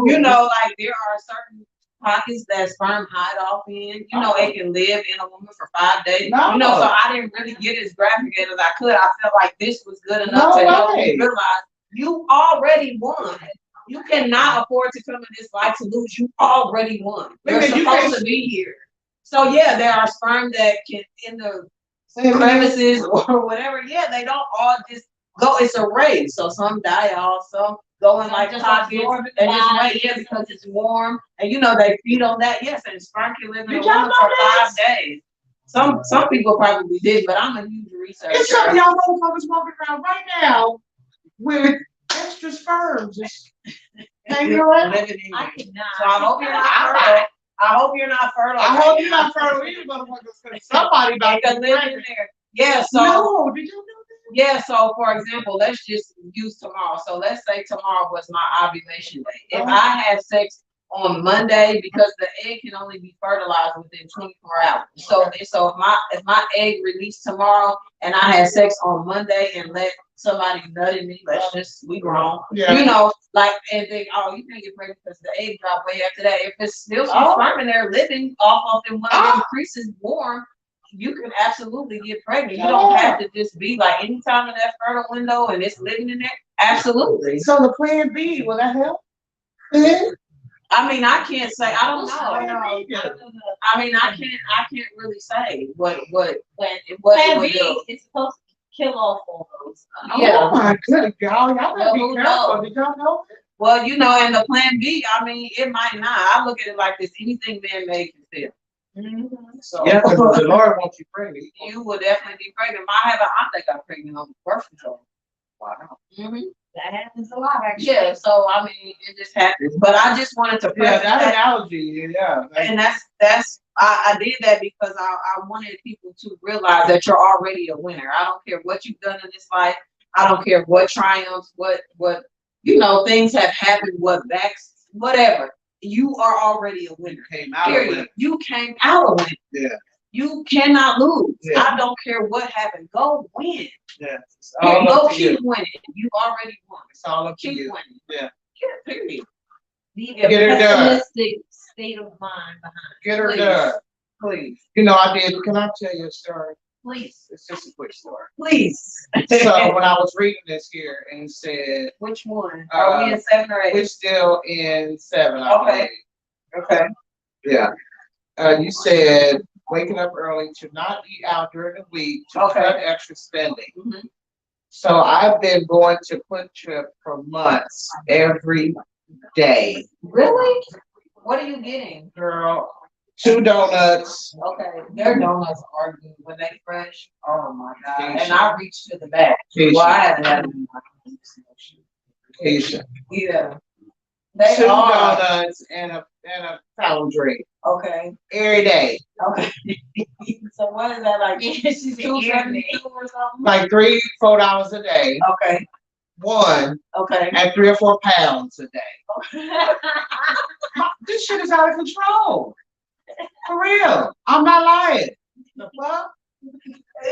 there are certain pockets that sperm hide off in. It can live in a woman for 5 days. So I didn't really get as graphic as I could. I felt like this was good enough to help me realize you already won. You cannot afford to come in this life to lose. You already won. You're supposed to be here. So yeah, there are sperm that can in the crevices or whatever. Yeah, they don't all just go. It's a race. So some die off, some go in like pockets and just wait here because it's warm. And they feed on that. Yes, and sperm can live in a woman for 5 days. Some people probably did, but I'm a huge researcher. It's some of y'all motherfuckers walking around right now with extra sperm just hanging around. Living in I you. cannot. So I hope you're not fertile. I hope you're not fertile. I right hope you're now. not fertile either, motherfuckers, because somebody about Because to be living pregnant. there. Yeah, so No, did you know that? yeah, so for example, let's just use tomorrow. So let's say tomorrow was my ovulation day. If I had sex on Monday, because the egg can only be fertilized within 24 hours. So if my egg released tomorrow and I had sex on Monday and let somebody nut in me, we grown. Yeah. You know, like, and think, oh, you can't get pregnant because the egg dropped way after that. If it's still some sperm in there living off of them one of them creases warm, you can absolutely get pregnant. You don't have to just be like anytime in that fertile window and it's living in there. Absolutely. So the plan B, will that help? Yeah. I mean, I can't say. I don't know. I I mean, I can't really say what Plan it would B do. is supposed to kill off all those. Yeah. Oh my good God, y'all better Well, be who careful. knows? Did y'all know that? Well, you know, and the plan B, I mean, it might not. I look at it like this: anything man-made can fail. So Yeah, because the Lord wants you pregnant. you will definitely be pregnant. I have an aunt that got pregnant on birth control. Wow. That happens a lot, actually. Yeah, so I mean, it just happens. But I just wanted to Yeah, preface that analogy, yeah. and I did that because I wanted people to realize that you're already a winner. I don't care what you've done in this life. I don't care what triumphs, what things have happened, what backs, whatever. You are already a winner. Came out of Period. it. You came out a winner. Yeah. You cannot lose. Yeah. I don't care what happened. Go win. Yeah. It's all Go up to keep you. winning. You already won. It's all up to Keep you. winning. Yeah. Yeah, period. Leave Get a her done. pessimistic state of mind behind. Get her Please. done. Please. You know, I did. Can I tell you a story? Please. It's just a quick story. Please. So when I was reading this here and it said, Which one? Are we in 7 or 8? we're still in 7, I Okay. believe. Okay. Yeah. You said waking up early to not eat out during the week to Okay. cut extra spending. Mhm. So I've been going to Quick Trip for months every day. Really? What are you getting? Girl, 2 donuts. Okay. Their donuts are good when they fresh. Oh my God. Kecia. And I reach to the back. Kecia. Well, I haven't had them in my Kecia. Yeah. They 2 are. donuts and a fountain drink Okay. every day. Okay. So what is that like? She's $2.72 or something? Like $3-4 a day. Okay. One Okay. at 3 or 4 pounds a day. This shit is out of control. For real. I'm not lying. The fuck?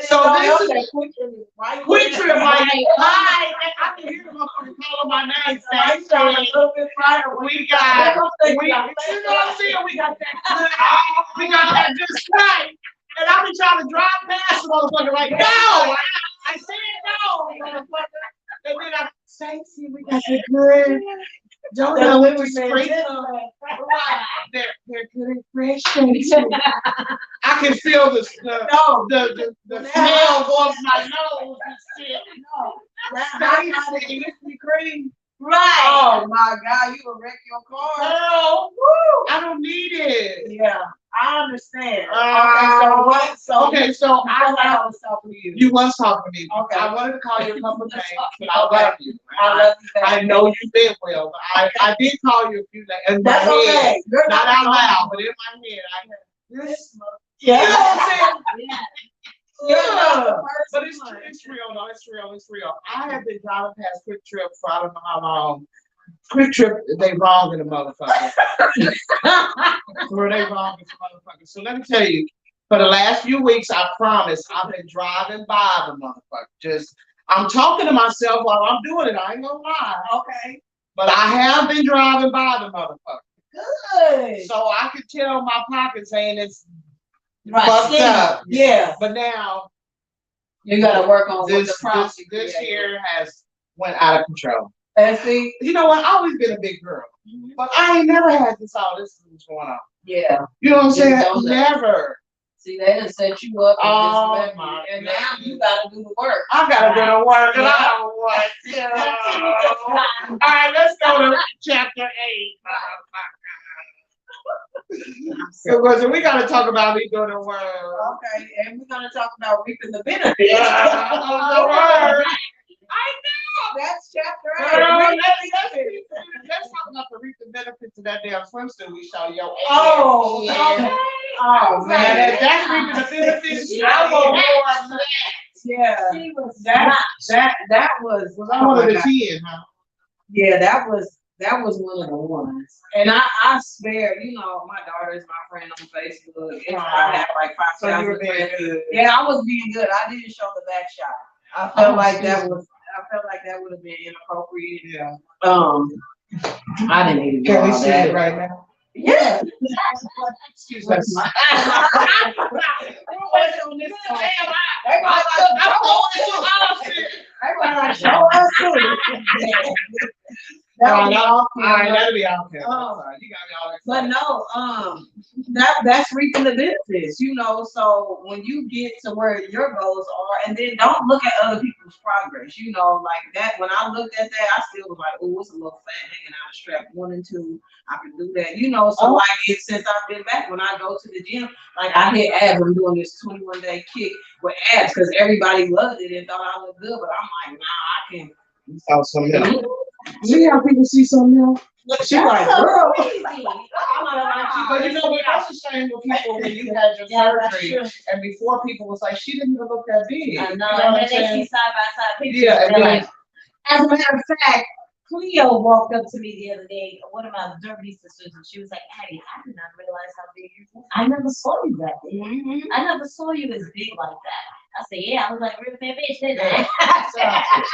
So this is Quick Trip is right. Quick Trip, like, hi, I can hear the motherfucker calling my name. Right, so a little bit prior. We got, you know what I'm saying? We got that good strike. And I be trying to drive past the motherfucker like, no, I said no, motherfucker. And then I say, see, we got the good. Don't know what to straight up. They're good and fresh. I can feel the smell going from my nose and shit. Krispy Kreme. Right. Oh my God, you will wreck your car. Girl, I don't need it. Yeah, I understand. Okay, so I was talking to you. you was talking to me. Okay. I wanted to call you a couple of names, but I love you. I love you. I know you been well, but I did call you a few names in my That's head. okay. You're Not out wrong. loud, but in my head, I had this. Yeah. You know what I'm saying? Yeah. You're not the But first one. it's real, though. It's real. I have been driving past Quick Trip for I don't know how long. Quick Trip, they wrong in the motherfucker. Where they wrong in the motherfucker. So let me tell you, for the last few weeks, I promise, I've been driving by the motherfucker. I'm talking to myself while I'm doing it. I ain't gonna lie. Okay. But I have been driving by the motherfucker. Good. So I can tell my pocket saying it's Right. fucked up. Yeah. But now, You gotta work on what the this problems you this create. year has went out of control. And see, You know what? I've always been a big girl, but I ain't never had all this going on. yeah. You know what I'm saying? You don't know. Never. See, they done set you up Oh, and, my and now God. you gotta do the work. I gotta go to work and Yeah. I don't want to. All right, let's go to chapter 8. It was, we gotta talk about me doing the word. Okay, and we're gonna talk about reaping the benefits. Yeah, the word. I know, that's chapter 8. Girl, Reaping let's the benefits. talk about the reap the benefits of that damn swimsuit we saw your Oh, yeah. okay. Oh, man. That's reaping the benefits. I want more of that. Yeah, She was that was, Was oh I one my of the God. 10, huh? Yeah, that was one of the ones. And I swear, you know, my daughter's my friend on Facebook. And I have like So you 5,000 were being friends. good. Yeah, I was being good. I didn't show the back shot. I felt like that would have been inappropriate. Yeah. I didn't need to do Can we all see that. it right now? Yeah. Excuse me. Show us too. That was all Alright, that'll be all okay. Oh. Sorry, you got me all But excited. no, that's reaping the benefits, you know. So when you get to where your goals are, and then don't look at other people's progress, you know, like that. When I looked at that, I still was like, oh, it's a little fat hanging out of strap 1 and 2. I can do that, you know. So like since I've been back, when I go to the gym, like I hit abs. I'm doing this 21-day kick with abs because everybody loved it and thought I looked good. But I'm like, nah, I can. You saw something else. See how people see something else? She like, girl. crazy. But you know what? That's a shame with people when you had your surgery and before people was like, she didn't even look that big. I know, You know and what then I'm they saying? see side by side pictures. Yeah, and and they're then- like, as a matter of fact, Cleo walked up to me the other day, one of my Derby sisters, and she was like, Abby, I did not realize how big you were. I never saw you that big. I never saw you as big like that. I said, yeah, I was like, real bad bitch, didn't I?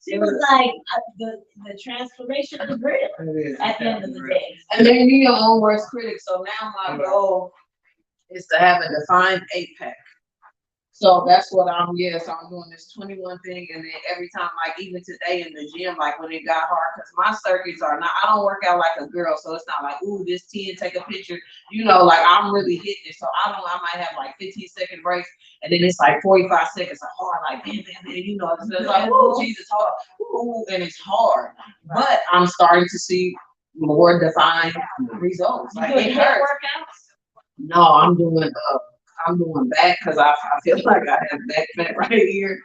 She was like, the transformation of the real at the end of the day. And then you're your own worst critic. So now my goal is to have a defined 8-pack. So that's what so I'm doing this 21 thing, and then every time, like even today in the gym, like when it got hard, because my circuits are not, I don't work out like a girl, so it's not like, ooh, this 10, take a picture, you know, like I'm really hitting it. So I might have like 15-second breaks, and then it's like 45 seconds of hard, like bam, bam, bam, you know, it's like, ooh, Jesus, hard, ooh, and it's hard. But I'm starting to see more defined results. Like it hurts. No, I'm doing back because I feel like I have back fat right here.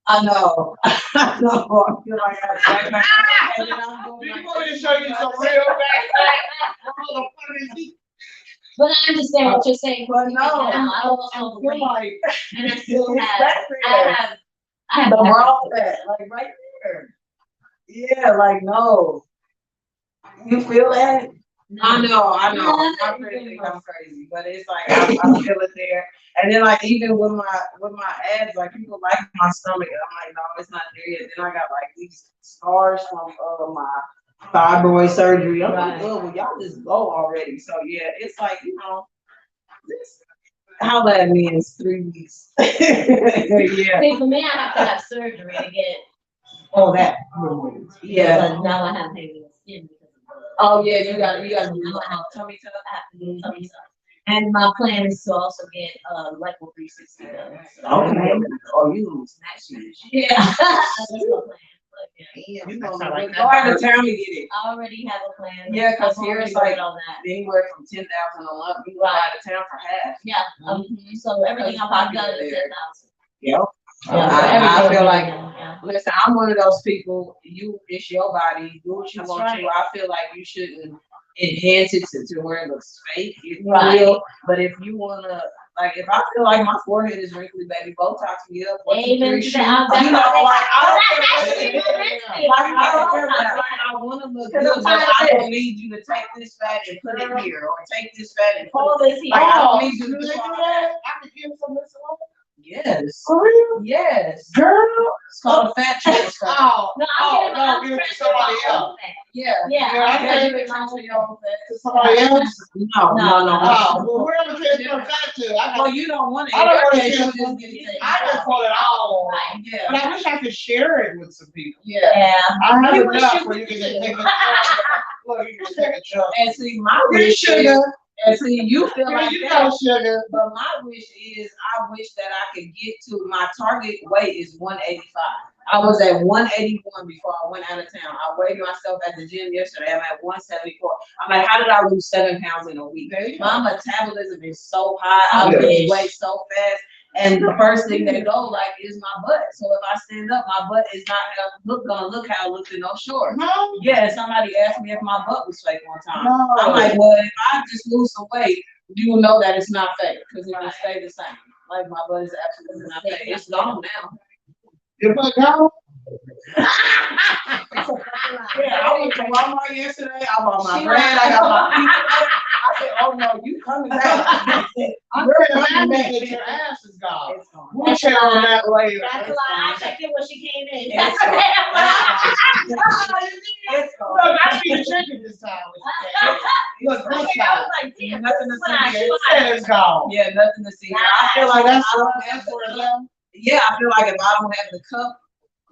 I know. I know. I feel like I have back fat. And then I'm doing You like want me to show you some real back? But I understand what you're saying. But no, I also I feel believe, like and I still it's have, back I have the back raw fat, like right there. Yeah, like no. You feel that? I know. My friends think I'm crazy, but it's like I feel it there. And then like even with my abs, like people like my stomach, and I'm like, no, it's not there yet. Then I got like these scars from my thyroid surgery. I'm like, oh, well, y'all just go already. So yeah, it's like, you know, this how that means 3 weeks. Yeah. See, for me, I have to have surgery to get oh that. Yeah. because now I have heavy skin because of the. Oh yeah, you got to do tummy tuck. I have to do tummy tuck. And my plan is to also get Lipo 360 done. So. Okay. Oh, you gonna snatch it. Yeah. That's my plan. But, yeah. You know, Sound like go out of town to get it. I already have a plan. Yeah, 'cause I've here already it's like- worked on that. Anywhere from 10,000 on up, you go out of town for half. Yeah. So everything I've done is 10,000. Yep. Yeah. So I everything feel I've like- done, yeah. Listen, I'm one of those people. It's your body. Do what you That's want right. to. I feel like you shouldn't enhance it to where it looks fake. If you Right. will. But if you wanna, like, if I feel like my forehead is wrinkly, baby, Botox me up. 1, 2, 3, Amen to shoot. that. You know, like I don't That's feel actually like I don't my feel next like thing. I want to look Cause good, I'm but tired of I don't this. need you to take this fat and put it here, or take this fat and put All it. this here. Like, I Oh, don't need you do to they do do all that? I could give some of this away. Yes. For real? Yes. Girl. It's called a fat transfer. Oh, No, oh, no, I'm give it to pressing somebody my else. own fat. Yeah. Yeah. Yeah, I I'm can't pressing give it my to own you. fat. To somebody else? No. Oh, well, where am I transferring back to? I Well, got, you don't want it. I don't In wanna your case, share you some- just get it. I just want it all. Right. Yeah. But I wish I could share it with some people. Yeah. Yeah. I have You wish enough you where you can could just too. take a look, you can take a chunk. And see, my Free wish is, sugar. and see, you feel Here like you that. go, sugar. But my wish is, I wish that I could get to my target weight is 185. I was at 181 before I went out of town. I weighed myself at the gym yesterday. I'm at 174. I'm like, how did I lose 7 pounds in a week? My metabolism is so high. I lose weight so fast. And the first thing they go like is my butt. So if I stand up, my butt is not gonna look how it looks in those shorts. No. Yeah, somebody asked me if my butt was fake one time. No. I'm like, well, if I just lose some weight, you will know that it's not fake because it will stay the same. Like my butt is absolutely not fake. It's gone now. Your butt gone? Yeah, I went to Walmart yesterday. I bought my bread. I got my pizza. I said, "Oh no, you coming back?" I'm coming back. Your ass is gone. It's gone. We'll check on that later. That's why I checked it when she came in. It's It's gone. Look, I need to check it this time. Look, I this was time. like, damn, Nothing to when I see here. It is gone. Yeah, nothing to see. I feel So like that's I don't what have that's the for cup. them. Yeah, I feel like if I don't have the cup,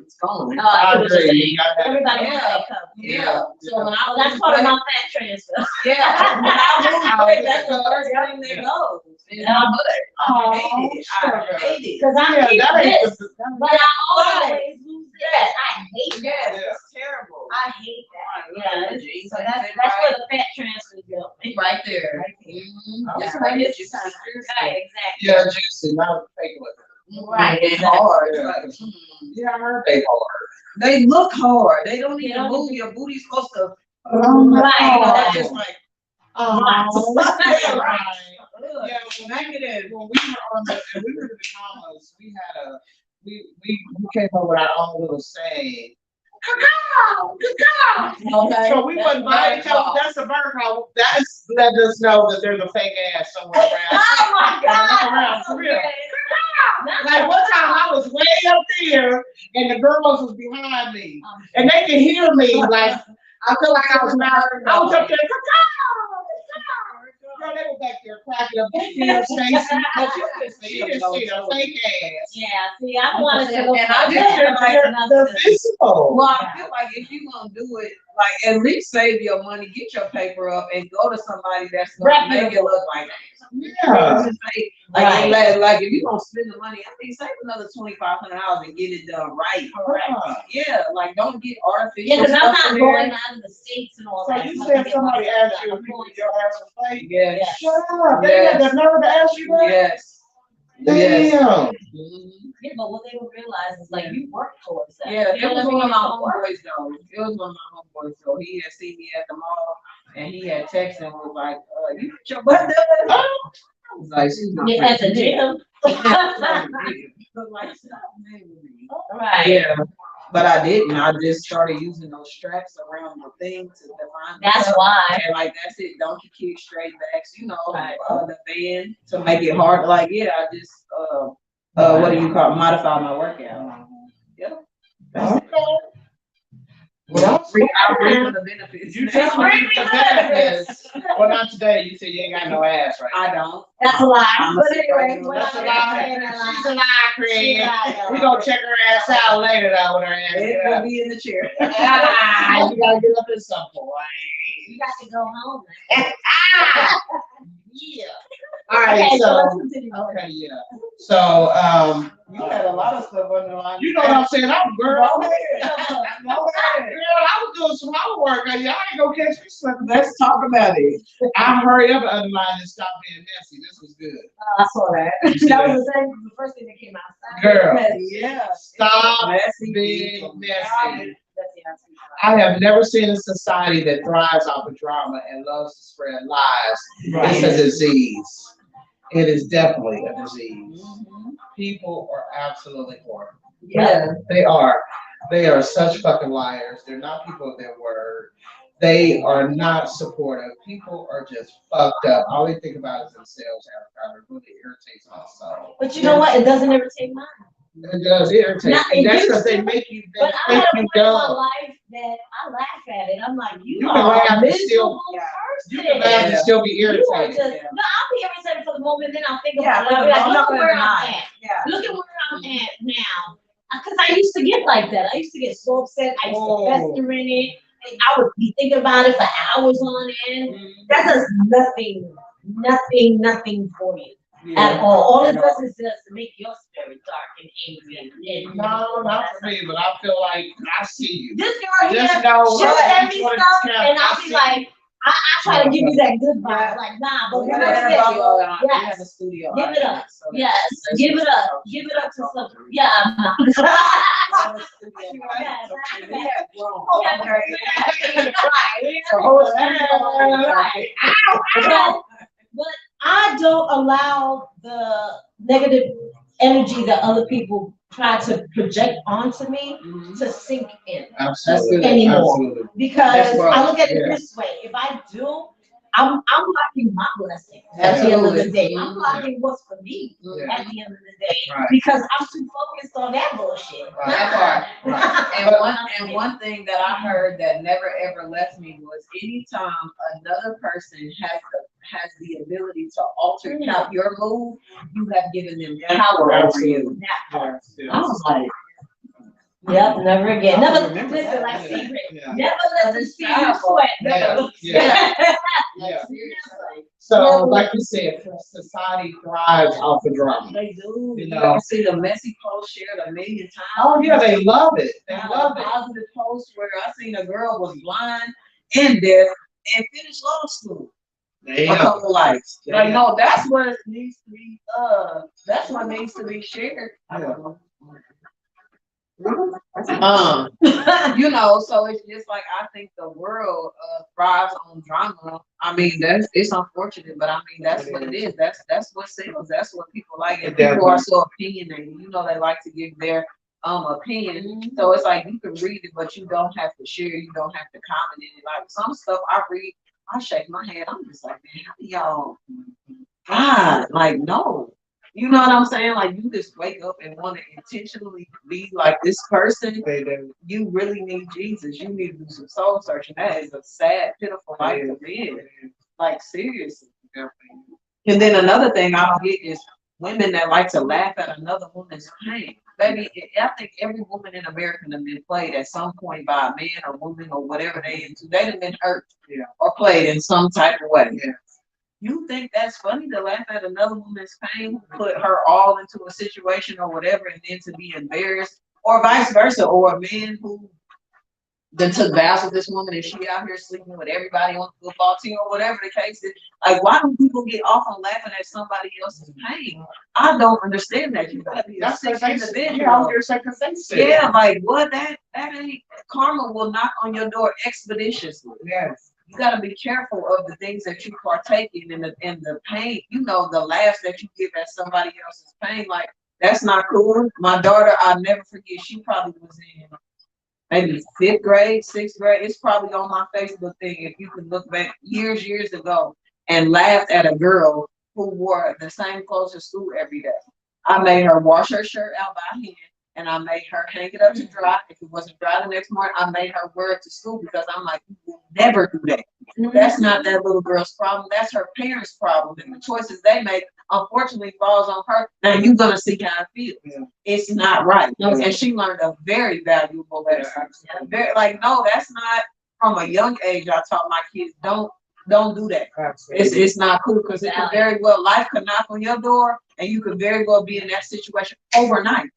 it's gone. I I agree. You gotta have- Everybody Yeah. wants that cup. Yeah. So when I Oh, that's part of my fat transfer. yeah, when I lose weight, that's the first thing that goes. In my butt. Oh, I hate it. I hate it. Cause I Yeah, keep that ain't this, the- but I always lose this. I hate Yes, that. Yeah. it's terrible. I hate that. Yeah, Jeans, so like that's that, where the fat transfer go. right there. Right there. Mhm. Yeah. That's right. It's Right, just exactly. Yeah, juicy, not fake liquor. Right, It's exactly. hard. Yeah. Like, Yeah, I heard they hard. they look hard. They don't They even don't move. Your booty's supposed to. Right, You know, right. it's just like. Oh, Right. right. Ugh. Yeah, when we were on the, and we were in the Bahamas, we had we came up with our own little saying. Cacao, cacao. Okay. So we wouldn't bite each other. That's a bird call. That's letting us know that there's a fake ass somewhere around. Oh my God. Around, for real. That's Like one time I was way up there and the girls was behind me and they could hear me. Like I feel like I was up there. Girl, they were back there cracking up. They did, Stacey. But you could see the fake ass. Yeah, see, I wanted to look And I at just feel that. like The physical. Well, I feel like if you're gonna do it, like at least save your money, get your paper up, and go to somebody that's gonna make it look like that. Yeah. Like if you're gonna spend the money, I think save another $2,500 and get it done right. Yeah, like don't get artificial. Yeah, because I'm stuff not in going there. out of the States and all So that. you I'm said gonna somebody get asked you myself if you done. your ass was fake? Yeah. Yes. Shut up. They had the nerve to ask you that? Yes. Damn. Yes. Yeah, but what they don't realize is like you work towards that. Yeah, You it know was what I one of mean? my It's work. homeboys though. It was one of my homeboys though. He had seen me at the mall and he had texted and was like, you get your butt done? I was like, she's not Yeah, at the gym. Like, stop playing with me. Right. Yeah, but I didn't. I just started using those straps around the thing to define. That's the cup. why. And like that's it. Don't you kick straight backs, you know, Right. the band to make it hard. Like yeah, I just what do you call it? Modify my workout. Yeah. Okay. Well, I'm reaping the benefits. you just read the benefits. Well, not today. You said you ain't got no ass right I now. don't. That's a lie. I'm a But anyway, superhero. when That's a I'm lie. saying that She's a lie, She Craig. lied. We gonna check her ass out later though with her ass. It will be in the chair. Ah, you gotta get up at some point. You got to go home. Yeah. All right, Okay, so let's continue. okay, yeah. So You had a lot of stuff underlined. you know what I'm saying? I'm girl. Go ahead. Go ahead. Girl, I was doing some homework. Y'all ain't gonna catch me slipping. Let's talk about it. I hurry up and underline and stop being messy. This was good. I saw that. That was the first thing that came out. Girl. Yeah. Stop Messy being people. messy. That's the answer. I have never seen a society that thrives off of drama and loves to spread lies. It's a disease. It is definitely a disease. People are absolutely horrible. Yeah. They are. They are such fucking liars. They're not people of their word. They are not supportive. People are just fucked up. All they think about is themselves. It really irritates my soul. But you know what? It doesn't irritate mine. It does irritate. Not- And it that's used because they to, make you. They But I make had a you point in my dumb. life that I laugh at it. I'm like, you You can are laugh a and miserable still- person. You can laugh and still be You are irritated. just, Yeah. no, I'll be irritated for the moment, then I'll think Yeah, about it. I'll be like, I'm look not at gonna where deny I'm it. at. Yeah. Look at where I'm at now. Because I used to get like that. I used to get so upset. I used to fester in it. And I would be thinking about it for hours on end. That does nothing for you. at all. All it does is just make your spirit dark and angry. And No, not for me, but I feel like I see you. this girl here, Just know she'll send me what it's stuff, count, and I I'll be see like, I try to give you that good vibe, like, nah, but We when have I a say, studio, we have yes, a studio. give it up. So Yes, that's give it what's up, up. give it up to some, yeah. We have a studio. Yes, We have grown. Okay. So hold Right. But I don't allow the negative energy that other people try to project onto me to sink in Absolutely. anymore. Absolutely. Because That's right. I look at it Yeah. this way, if I do, I'm blocking my blessing at the end of the day. I'm blocking what's for me Yeah. at the end of the day. Right. Because I'm too focused on that bullshit. That part. And one thing that I heard that never ever left me was anytime another person has the ability to alter how your move, you have given them power over you. I was like, yep, never again. I Never, remember listen, that. like Yeah. secret. Yeah. Never let them see you sweat. Never. Yeah. Yeah. So, like you said, society thrives off of drama. They do. You You know. don't see the messy post shared a million times. Oh yeah, they love it. They I love a it. positive post where I seen a girl was blind and deaf and finished law school. A couple likes. Like, no, that's what needs to be, that's what needs to be shared. You know, so it's just like, I think the world, thrives on drama. I mean, it's unfortunate, but I mean, that's what it is. That's what sells. That's what people like. And people are so opinionated, you know, they like to give their, opinion. So it's like, you can read it, but you don't have to share, you don't have to comment in it. Like, some stuff I read, I shake my head. I'm just like, man, how do y'all, God, like, no. You know what I'm saying? Like, you just wake up and want to intentionally be like this person. They do. You really need Jesus. You need to do some soul searching. That is a sad, pitiful life to live. Like, seriously. And then another thing I don't get is women that like to laugh at another woman's pain. Baby, I think every woman in America has been played at some point by a man or woman or whatever they into. They have been hurt or played in some type of way. Yeah. You think that's funny to laugh at another woman's pain, put her all into a situation or whatever, and then to be embarrassed, or vice versa, or a man who then took vows with this woman and she out here sleeping with everybody on the football team or whatever the case is. Like, why do people get off on laughing at somebody else's pain? I don't understand that. You gotta be a sick individual. Yeah, like, what? That ain't, karma will knock on your door expeditiously. Yes. You gotta be careful of the things that you partake in the pain, you know, the laughs that you give at somebody else's pain. Like, that's not cool. My daughter, I'll never forget, she probably was in maybe 5th grade, 6th grade. It's probably on my Facebook thing if you can look back years ago, and laughed at a girl who wore the same clothes to school every day. I made her wash her shirt out by hand, and I made her hang it up to dry. If it wasn't dry the next morning, I made her wear it to school because I'm like, you will never do that. That's not that little girl's problem. That's her parents' problem. And the choices they make, unfortunately, falls on her. Now you're gonna see how it feels. Yeah. It's not right. Okay. And she learned a very valuable lesson. Very, like, no, that's not from a young age. I taught my kids, don't do that. It's not cool, because it could very well, life could knock on your door and you could very well be in that situation overnight.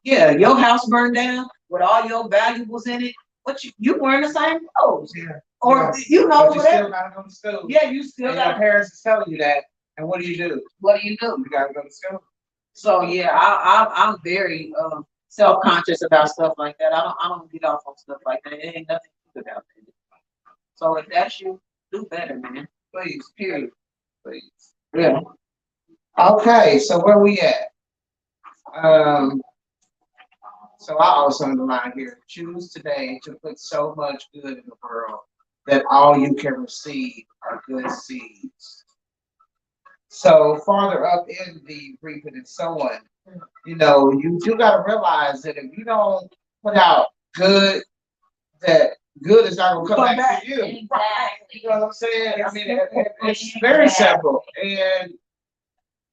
Yeah, your house burned down with all your valuables in it, but you wearing the same clothes. Yeah. Or you know, But you whatever. still gotta go to school. Yeah, you still And your got. parents is telling you that, and what do? What do? You gotta go to school. So yeah, I'm very self-conscious about stuff like that. I don't get off on stuff like that. It ain't nothing good about it. So if that's you, do better, man. Please. Period. Please. Yeah. Okay, so where we at? So I also underline here, choose today to put so much good in the world that all you can receive are good seeds. So farther up in the reaping and sowing, you know, you do gotta realize that if you don't put out good, that good is not gonna come back to you. Exactly. You know what I'm saying? I mean, it's very simple. And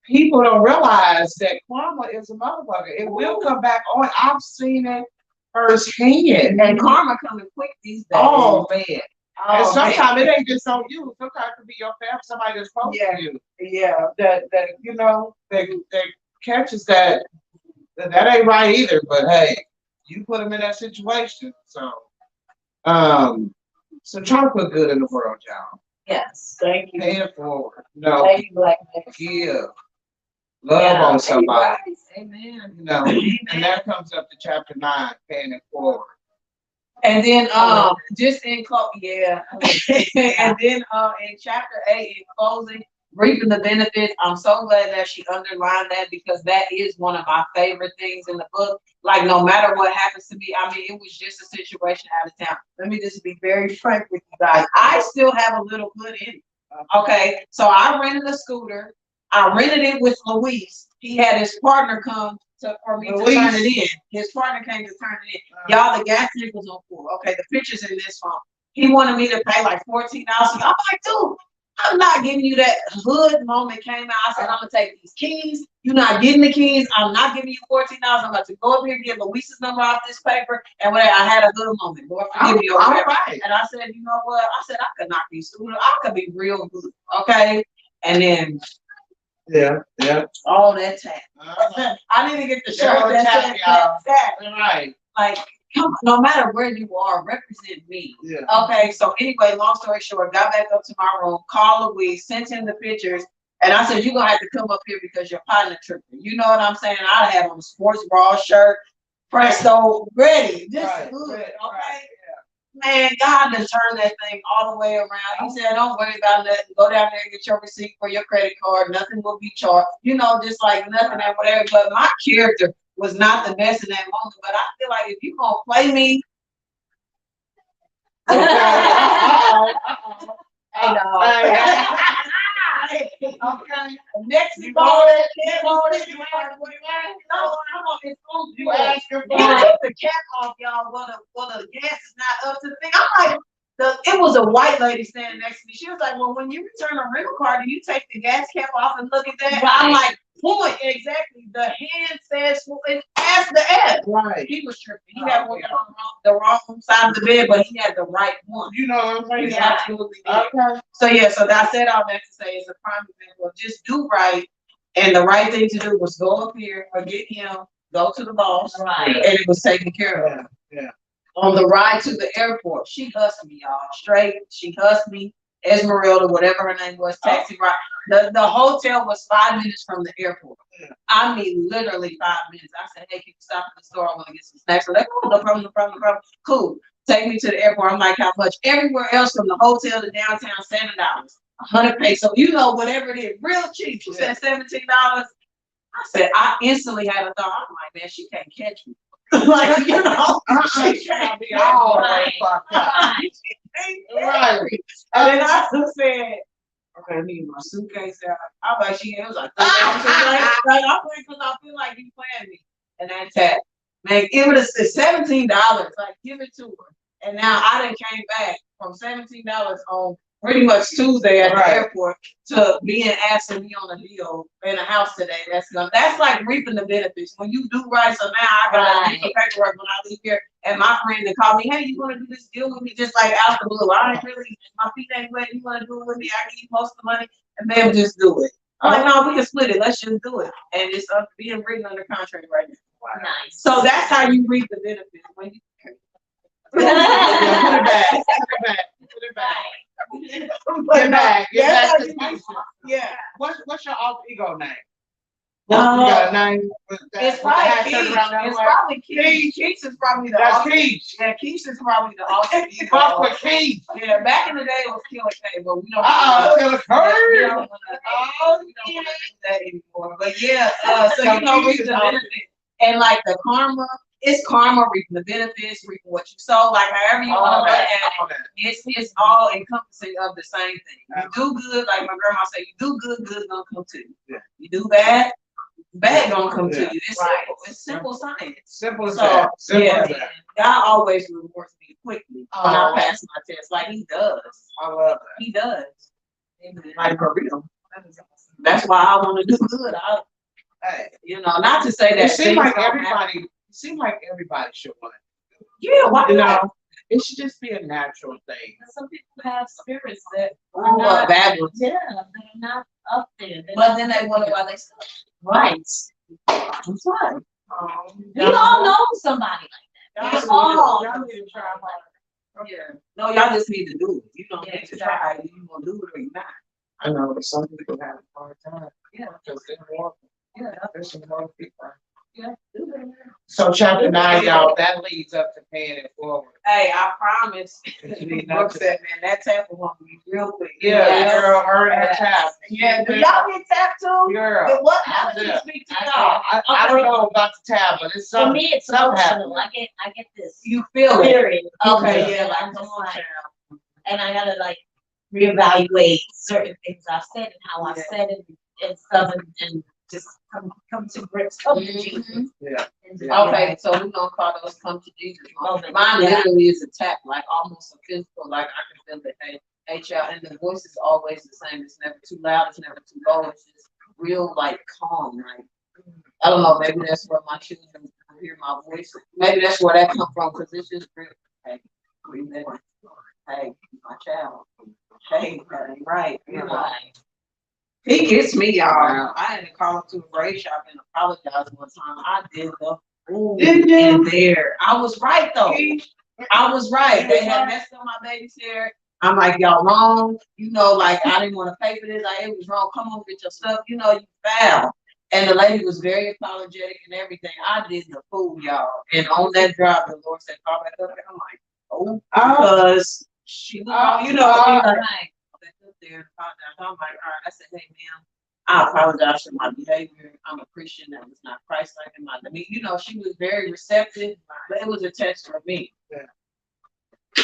people don't realize that karma is a motherfucker. It will come back on. I've seen it firsthand. And karma coming quick these days. Oh man. And Oh, sometimes it ain't just on you. Sometimes it could be your family, somebody that's close Yeah. to you yeah, that that catches that ain't right either. But hey, you put them in that situation, so try to put good in the world, y'all. Yes. thank you. Pay it forward. No, Thank you, Black man. give love on somebody. Amen. And that comes up to chapter 9, paying it forward. And then, just in yeah. And then, in chapter 8, in closing, reaping the benefits. I'm so glad that she underlined that because that is one of my favorite things in the book. Like, no matter what happens to me, I mean, it was just a situation out of town. Let me just be very frank with you guys. I still have a little good in it. Okay, so I rented a scooter. I rented it with Luis. He had his partner come for me to turn it in. His partner came to turn it in. Y'all, the gas tank was on full. Okay, the picture's in this phone. He wanted me to pay like $14. I'm like, dude, I'm not giving you that. Hood moment came out. I said, I'm gonna take these keys. You're not getting the keys. I'm not giving you $14. I'm about to go up here and get Luis's number off this paper. And when I had a hood moment, Lord forgive me. Right. And I said, you know what? I said I could knock these students. I could be real good. Okay. And then all that tap. I need to get the shirt that said Right. like, come on, no matter where you are, represent me. Yeah. Okay, so anyway, long story short, got back up to my room, called Louise, sent him the pictures, and I said, you're gonna have to come up here because your partner tripping. You know what I'm saying? I had on a sports bra shirt, presto, ready. Just good, okay? Man, God done turned that thing all the way around. He said, don't worry about nothing. Go down there and get your receipt for your credit card. Nothing will be charged. You know, just like nothing and whatever. But my character was not the best in that moment. But I feel like if you're going to play me. Okay. Next you took the cap off, y'all. Well, the gas is not up to the thing. I'm like, it was a white lady standing next to me. She was like, well, when you return a rental car, do you take the gas cap off and look at that? Right. I'm like, point, exactly. The hand says, well, it's past the F. Right. He was tripping. He had one on the wrong side of the bed, but he had the right one. You know what I'm saying? He absolutely did. Okay. So yeah, so I said all that to say it's a prime example of just do right. And the right thing to do was go up here, forget him, go to the boss, right, and it was taken care of. Yeah. On the ride to the airport, she hussed me, y'all. Straight, she hussed me. Esmeralda, whatever her name was, taxi ride. The hotel was 5 minutes from the airport. Yeah. I mean, literally 5 minutes. I said, hey, can you stop at the store? I want to get some snacks. So they go, no problem. Cool. Take me to the airport. I'm like, how much? Everywhere else from the hotel to downtown, $7. 100 pesos. You know, whatever it is, real cheap. She said $17. I said, I instantly had a thought. I'm like, man, she can't catch me. Like, you know, she can't be all right. Right. And then I said, okay, I need my suitcase out. I'm like, it was like, I'm playing because I feel like you playing me. And that's that. Man, it was $17. Like, give it to her. And now I done came back from $17 on pretty much Tuesday at the airport to being asked to be on a deal in a house today. That's like reaping the benefits. When you do right, so now I gotta do the paperwork when I leave here. And my friend that called me, hey, you wanna do this deal with me? Just like out the blue. I ain't really, my feet ain't wet. You wanna do it with me? I give you most of the money. And they'll just do it. I'm like, no, we can split it. Let's just do it. And it's being written under contract right now. Wow. Nice. So that's how you reap the benefits. When you put it back. Get back to Kecia. Yeah. What's your alter ego name? You got a name? It's probably Kecia. Keisha's probably the That's alter. Kecia. Yeah, Keisha's probably the alter ego. Fuck with Kecia. Yeah, back in the day it was Killer K, but we don't. Killer We don't want to do that anymore. But yeah, so you know, reaping the benefit and like the karma. It's karma, reaping the benefits, reaping what you sow, like however you want to look at it. It's all encompassing of the same thing. You do good, like my grandma said, you do good, good gonna come to you. Yeah. You do bad, bad gonna come to you. It's simple. It's simple science. Simple as that. Yeah. God always rewards me quickly when I pass my test, like He does. I love that. He does. Like for real. That's why I want to do good. You know, not to say that. It seems like everybody should want. Yeah, why you know? It should just be a natural thing. Some people have spirits that are Well, not, bad ones. yeah, that are not up there. They're But not- then they wonder why they stuck. Right. That's right. We all know somebody Y'all like need all- y'all need to try harder. Yeah. No, y'all just need to do it. You don't Yeah, need to try it. You gonna do it or you not. I know, but some people have a hard time. Yeah. Because they're more, Yeah. there's some more people. Yeah. Do it. So chapter 9, y'all, that leads up to paying it forward. Hey, I promise. You need Brooke nothing. said, man, that tap will want to be real quick. Yeah, girl, her and her tap. Yeah, do y'all get tapped too? Girl. Then what? How does Yeah. it speak to y'all? I don't know about the tab, but it's For something. me, it's something emotional. happened. I get this. You feel it. Period. Okay, yeah, And like, I'm come just on, like, child. and I gotta like reevaluate certain things I've said and how I've Yeah. said it and stuff and just come to grips with Jesus. Mhm. Yeah. And just Okay, so we're gonna call those come to Jesus. Okay. Mine Yeah. literally is a tap, like almost a physical, like I can feel it. Hey, child, and the voice is always the same. It's never too loud, it's never too low. It's just real, like calm. Like I don't know, maybe that's where my children hear my voice. Maybe that's where that come from, because it's just real. Hey, breathe in. Hey, my child. Hey, that ain't right. You know. Right. He gets me, y'all. Wow. I had to call him to a braid shop and apologize one time. I did the fool Did you? in there. I was right though. I was right. They had messed up my baby's hair. I'm like, y'all wrong. You know, like I didn't want to pay for this. Like it was wrong. Come on, get your stuff. You know, you foul. And the lady was very apologetic and everything. I did the fool, y'all. And on that drive, the Lord said, call back up. I'm like, oh, because she, you know, she like, Right. there and apologize. I'm like, all right. I said, hey, ma'am, I apologize for my behavior. I'm a Christian. That was not Christ-like in my demeanor. You know, she was very receptive, but it was a test for me.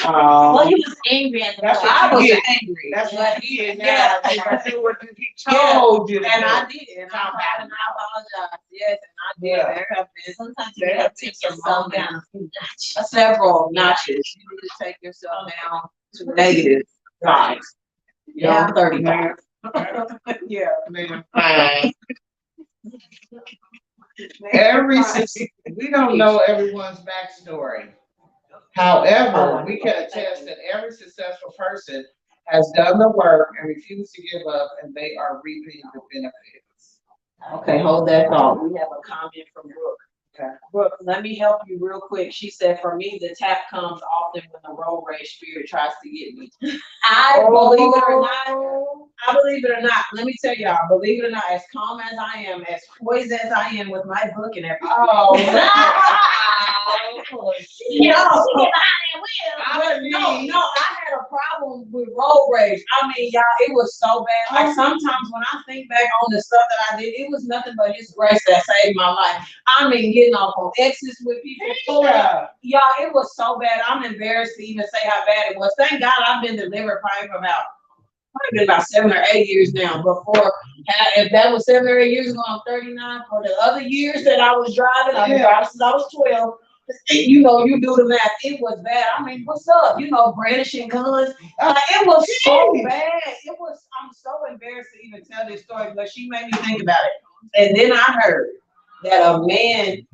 Well, he was angry at the That's point. I was Yeah. angry. That's but what he is now. Yeah. That's what he told you to And I do. did. And I apologize. Yes, and I did. Yeah. There have been Sometimes you There gotta have take been some yourself down. moments. Several notches. You need to take yourself down to negative 5. You know, 35. Yeah. Man, fine. We don't know everyone's backstory. However, we can attest that every successful person has done the work and refused to give up, and they are reaping the benefits. Okay, hold that thought. We have a comment from Brooke. Okay. Brooke, let me help you real quick. She said, for me, the tap comes often when the road rage spirit tries to get me. I believe it or not. I believe it or not. Let me tell y'all, believe it or not, as calm as I am, as poised as I am with my book and everything. Oh, No, I had a problem with road rage. I mean, y'all, it was so bad. Like sometimes when I think back on the stuff that I did, it was nothing but His grace that saved my life. I mean, getting off on exits with people. yeah. Y'all, it was so bad. I'm embarrassed to even say how bad it was. Thank God I've been delivered probably for probably been about 7 or 8 years now. Before, if that was 7 or 8 years ago, I'm 39. For the other years that I was driving, I've been driving since I was 12. You know, you do the math. It was bad. I mean, what's up? You know, brandishing guns. It was so bad. It was. I'm so embarrassed to even tell this story, but she made me think about it. And then I heard that a man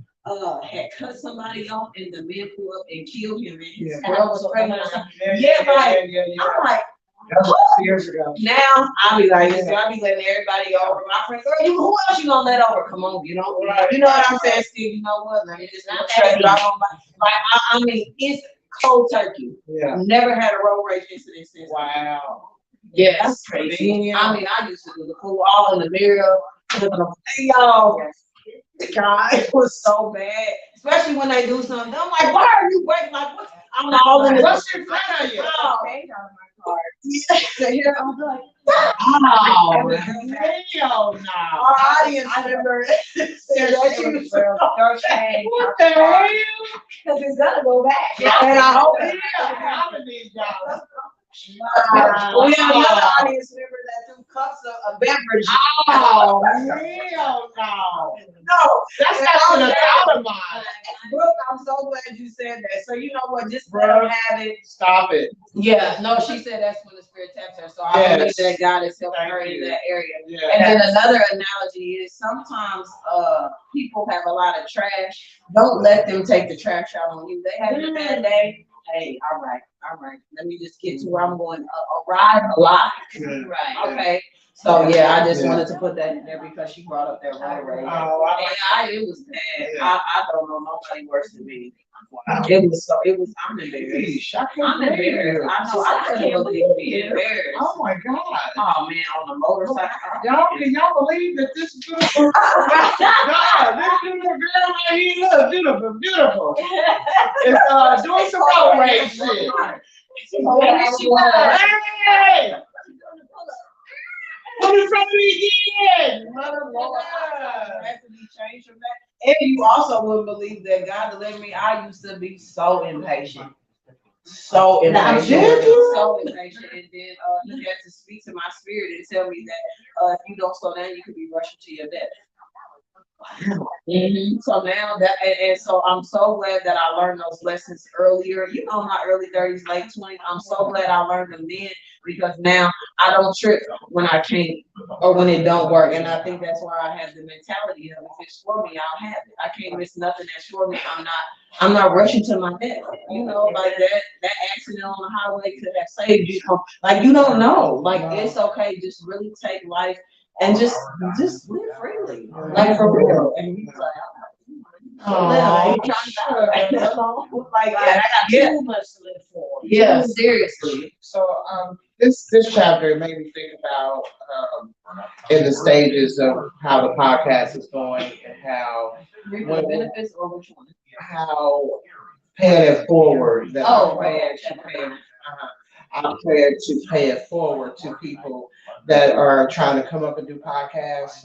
had cut somebody off, and the man pulled up and killed him. And his girl was pregnant. I'm like. That was years ago. Now I'll be like, I'll be letting everybody over. My friends, girl, who else you gonna let over? Come on, you know, you know what I'm saying, Steve. You know what? Let me just not straight drive on by. Like, I mean, it's cold turkey. Yeah. Never had a road rage incident since. Wow. Yes. That's crazy. I mean, I used to do the fool all in the mirror. Y'all, God, it was so bad. Especially when they do something. I'm like, why are you breaking? Like, what? I'm all in the. What's in front of you? Oh. So here I'm like, Oh, hell no. our audience member said that she was Okay. What the hell? Because it's gonna go back. and I hope we have another audience member that threw cups of beverage. Oh, hell no. No, That's not even a thought of mine. Brooke, I'm so glad you said that. So you know what? Just let them have it. Stop it. Yeah, no, she said that's when the spirit taps her. So I believe that God is helping her in that area. Yeah. And then another analogy is sometimes people have a lot of trash. Don't let them take the trash out on you. They have a bad day. hey, all right, let me just get to where I'm going, arrive alive. Right. Okay, so yeah, I just Yeah. wanted to put that in there because she brought up that road rage. Oh, It was bad. Yeah. I don't know nobody worse than me. wow. It was, I'm embarrassed. Sheesh, I can't I'm believe embarrassed. it. I know, I couldn't believe me, embarrassed. Oh my God. Oh man, on the motorcycle. Can y'all believe that this beautiful God, this beautiful girl right here, look, beautiful. It's doing some road rage shit. Hey! Put it from me again! Mother Lord, I had to be changed from that. And you also wouldn't believe that God delivered me. I used to be so impatient. So impatient. Did you? So impatient. And then he had to speak to my spirit and tell me that if you don't slow down, you could be rushing to your death. So now that, and so I'm so glad that I learned those lessons earlier. You know, my early 30s, late 20s. I'm so glad I learned them then because now I don't trip when I can't or when it don't work. And I think that's why I have the mentality of if it's for me, I'll have it. I can't miss nothing that's for me. I'm not rushing to my death. You know, like that accident on the highway could have saved you from, like, you don't know. Like, it's okay. Just really take life and just live freely. Like, for real. And he's like, I ain't trying to die. Like, I got yeah. too much to live for. Yeah, seriously. So this chapter made me think about in the stages of how the podcast is going and how Reap the benefits or which one? paying it forward. That Oh, I'm prepared to pay it forward to people that are trying to come up and do podcasts.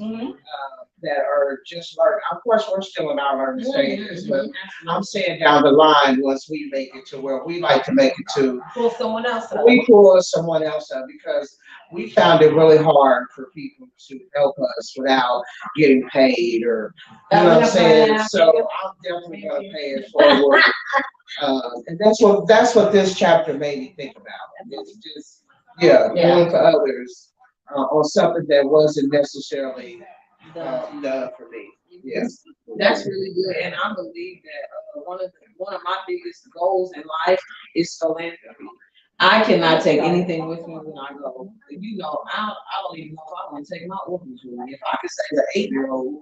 That are just learning. Of course, we're still in our learning stages, but I'm saying down the line, once we make it to where we like to make it to, Pull someone else up. we pull someone else up because we found it really hard for people to help us without getting paid or, you know what I'm saying? So I'm definitely gonna pay it forward. And that's what this chapter made me think about. It's just, doing for others on something that wasn't necessarily done for me. Yes. That's really good, and I believe that one of my biggest goals in life is philanthropy. I cannot take anything with me when I go. You know, I don't even know if I want to take my orphans with me. If I could say the 8-year-old,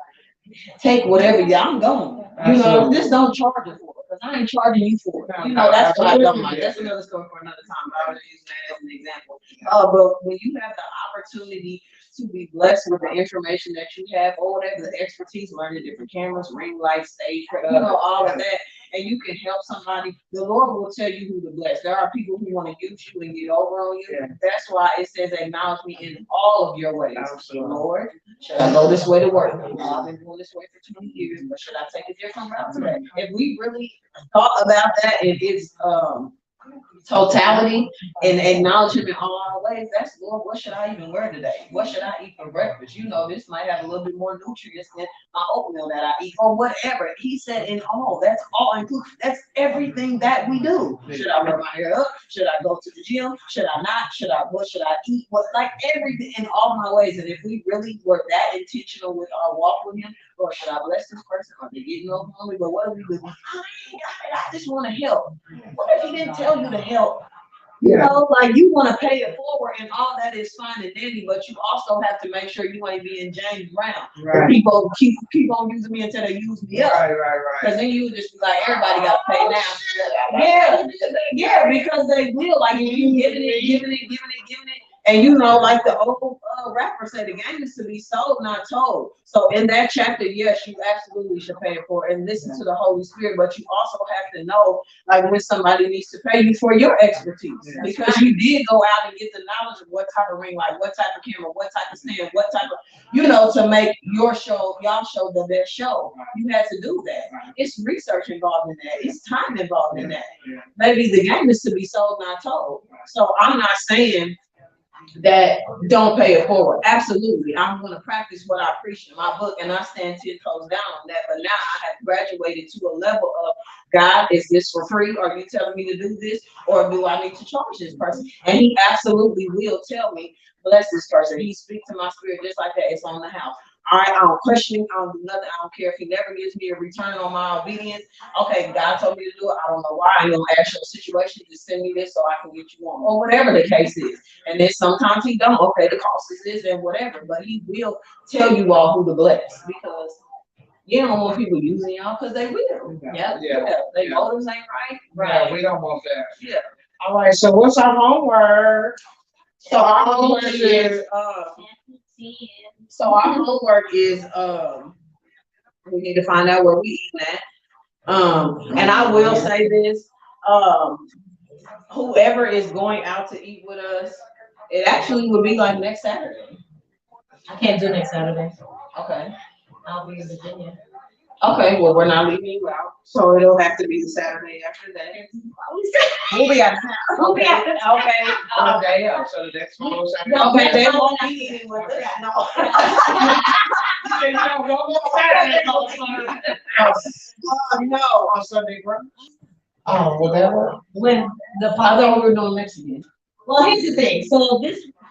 take whatever, I'm going. You know, just don't charge it for it, because I ain't charging you for it. You know, that's what I don't like. That's another story for another time. But I was using that as an example. But when you have the opportunity to be blessed with the information that you have, or whatever the expertise, learning different cameras, ring lights, stage, you know, all of that, and you can help somebody, the Lord will tell you who to bless. There are people who want to use you and get over on you. Yeah. That's why it says acknowledge me in all of your ways. Absolutely. Lord, should I go this way to work? I've been going this way for 20 years, but should I take a different route today? If we really thought about that in its totality and acknowledge him in all our ways, that's, Lord, what should I even wear today? What should I eat for breakfast? You know, this might have a little bit more nutrients than my oatmeal that I eat, or whatever. He said in all, that's all included. That's everything that we do. Should I wear my hair up? Should I go to the gym? Should I not? What should I eat? What, like, everything in all my ways. And if we really were that intentional with our walk with him, or should I bless this person? Are they getting over on me? But what do we do? I just want to help. What if he didn't tell you to help? You know, like, you want to pay it forward, and all that is fine and dandy, but you also have to make sure you ain't being James Brown. Right. People keep on using me until they use me up. Right. Because then you would just be like, everybody got to pay now. Yeah, because they will. Like, you giving it. And you know, like the old rapper said, the game is to be sold, not told. So in that chapter, yes, you absolutely should pay it for it and listen to the Holy Spirit. But you also have to know, like, when somebody needs to pay you for your expertise, because you did go out and get the knowledge of what type of ring light, what type of camera, what type of stand, what type of, you know, to make y'all show the best show. You had to do that. It's research involved in that. It's time involved in that. Maybe the game is to be sold, not told. So I'm not saying that don't pay it forward. Absolutely. I'm going to practice what I preach in my book, and I stand 10 toes down on that. But now I have graduated to a level of, God, is this for free? Are you telling me to do this? Or do I need to charge this person? And he absolutely will tell me, bless this person. He speaks to my spirit just like that. It's on the house. All right, I don't question him. I don't do nothing. I don't care if he never gives me a return on my obedience. Okay, God told me to do it. I don't know why. I don't ask your situation. Just send me this so I can get you on, or whatever the case is. And then sometimes he don't. Okay, the cost is this and whatever, but he will tell you all who to bless because you don't want people using y'all because they will. Yeah. They motives ain't right. Yeah, we don't want that. Yeah. All right, so what's our homework? So our homework is we need to find out where we eating at. And I will say this, whoever is going out to eat with us, it actually would be like next Saturday. I can't do next Saturday. Okay. I'll be in Virginia. Okay, well, we're not leaving you out, so it'll have to be the Saturday after that. We'll be out of town. We'll be out of town. Okay. Yeah, so the next one goes Saturday. No, Okay, they won't be eating with us. No. You say you don't go on Saturday, go on Sunday. No. On Sunday, bro. Oh, whatever. When the I following, thought we were doing Mexican. well, here's the thing. So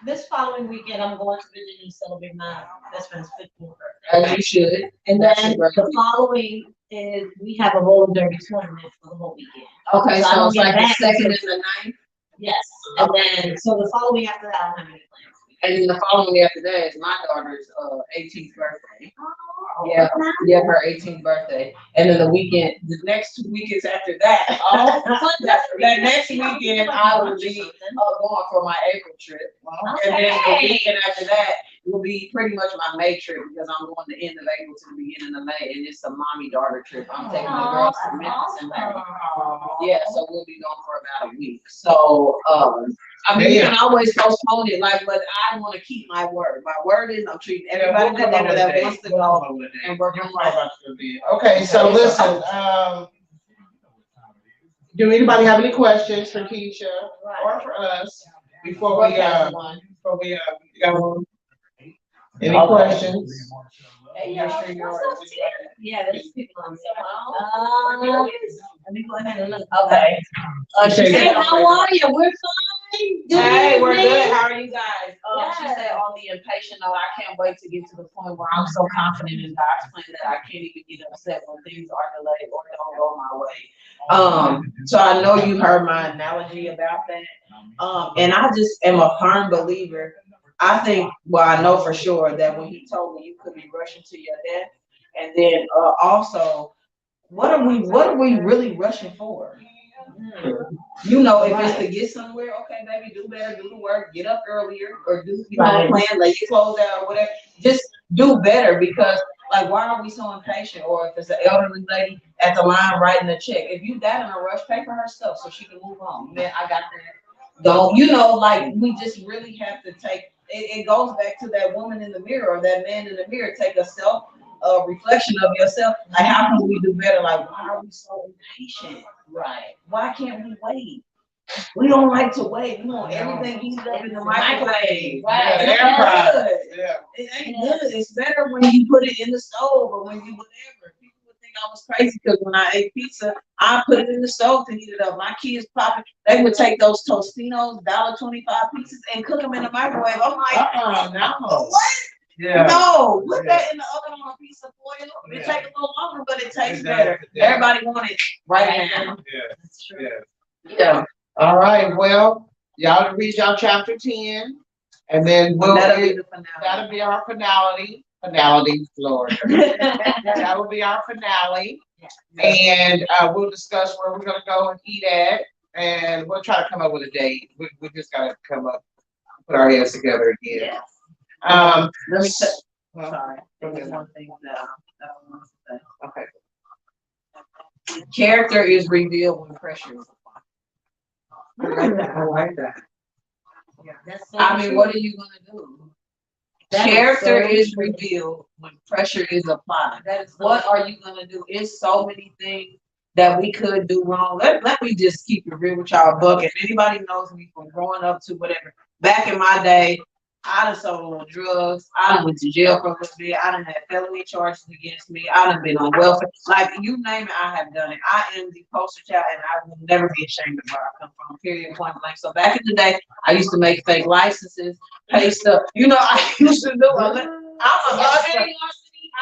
this following weekend, I'm going to Virginia to celebrate my best friend's 15th birthday. As you should. And That's then a great the following is we have a roller derby tournament for the whole weekend. Okay, So I so don't it's get like the back second and until- the ninth, Yes. And then so the following after that, I don't have any plans. and then the following after that is my daughter's 18th birthday. Yeah, her 18th birthday, and then the next 2 weekends after that. That next weekend I will be going for my April trip, and then the weekend after that will be pretty much my May trip because I'm going the end of April to the beginning of May, and it's a mommy-daughter trip. I'm taking the girls to Memphis and May. Yeah, so we'll be going for about a week. So, I mean, you can always postpone it, like, but I want to keep my word. My word is I'm treating everybody that wants to go and work on it. Okay, so listen, do anybody have any questions for Kecia or for us before we go? Any questions? Yeah, there's people on there. Let me go ahead and look. Okay. Hey, How are you? We're fine. Hey, we're evening. good. How are you guys? She Yes. said on the impatient note, I can't wait to get to the point where I'm so confident in God's plan that I can't even get upset when things are delayed or don't go my way. So I know you heard my analogy about that. And I just am a firm believer. I think, well, I know for sure that when he told me you could be rushing to your death, and then also, what are we really rushing for? You know, if it's to get somewhere, okay, baby, do better, do the work, get up earlier, or do plan, lay your clothes out, or whatever. Just do better because, like, why are we so impatient? Or if it's an elderly lady at the line writing a check, if you that in a rush, pay for her stuff so she can move on. Man, I got that. Don't like we just really have to take. It goes back to that woman in the mirror or that man in the mirror. Take a self reflection of yourself. Like, how can we do better? Like, why are we so impatient? Right. Why can't we wait? We don't like to wait. We want everything heated up in the microwave. Right. Yeah. It ain't good. It's better when you put it in the stove or when you whatever. People would think I was crazy because when I ate pizza, I put it in the stove to heat it up. My kids popping, they would take those Tostinos, $1.25 pieces and cook them in the microwave. I'm like, No. what? Yeah. No, put that in the oven on a piece of foil. It take a little longer, but it tastes better. Everybody want it right now. That's true. Yeah. All right, well, y'all read y'all chapter 10, and then That'll be the finale. that'll be our finale, Lord. That will be our finale, and we'll discuss where we're gonna go and eat at, and we'll try to come up with a date. We just gotta put our heads together again. Let me say, Well, sorry, there's one thing that I want to say. okay. Character is revealed when pressure is applied. I like that. That's so I mean, true. what are you gonna do? That Character is is so true. revealed when pressure is applied. That is so What true. are you gonna do? It's so many things that we could do wrong. Let me just keep it real with y'all, Buck. If anybody knows me from growing up to whatever, back in my day, I done sold drugs. I done went to jail for a little bit. I done had felony charges against me. I done been on welfare. Like you name it, I have done it. I am the poster child, and I will never be ashamed of where I come from. Period. Point blank. So back in the day, I used to make fake licenses, pay stuff. You know, I used to do. I'm a hustler.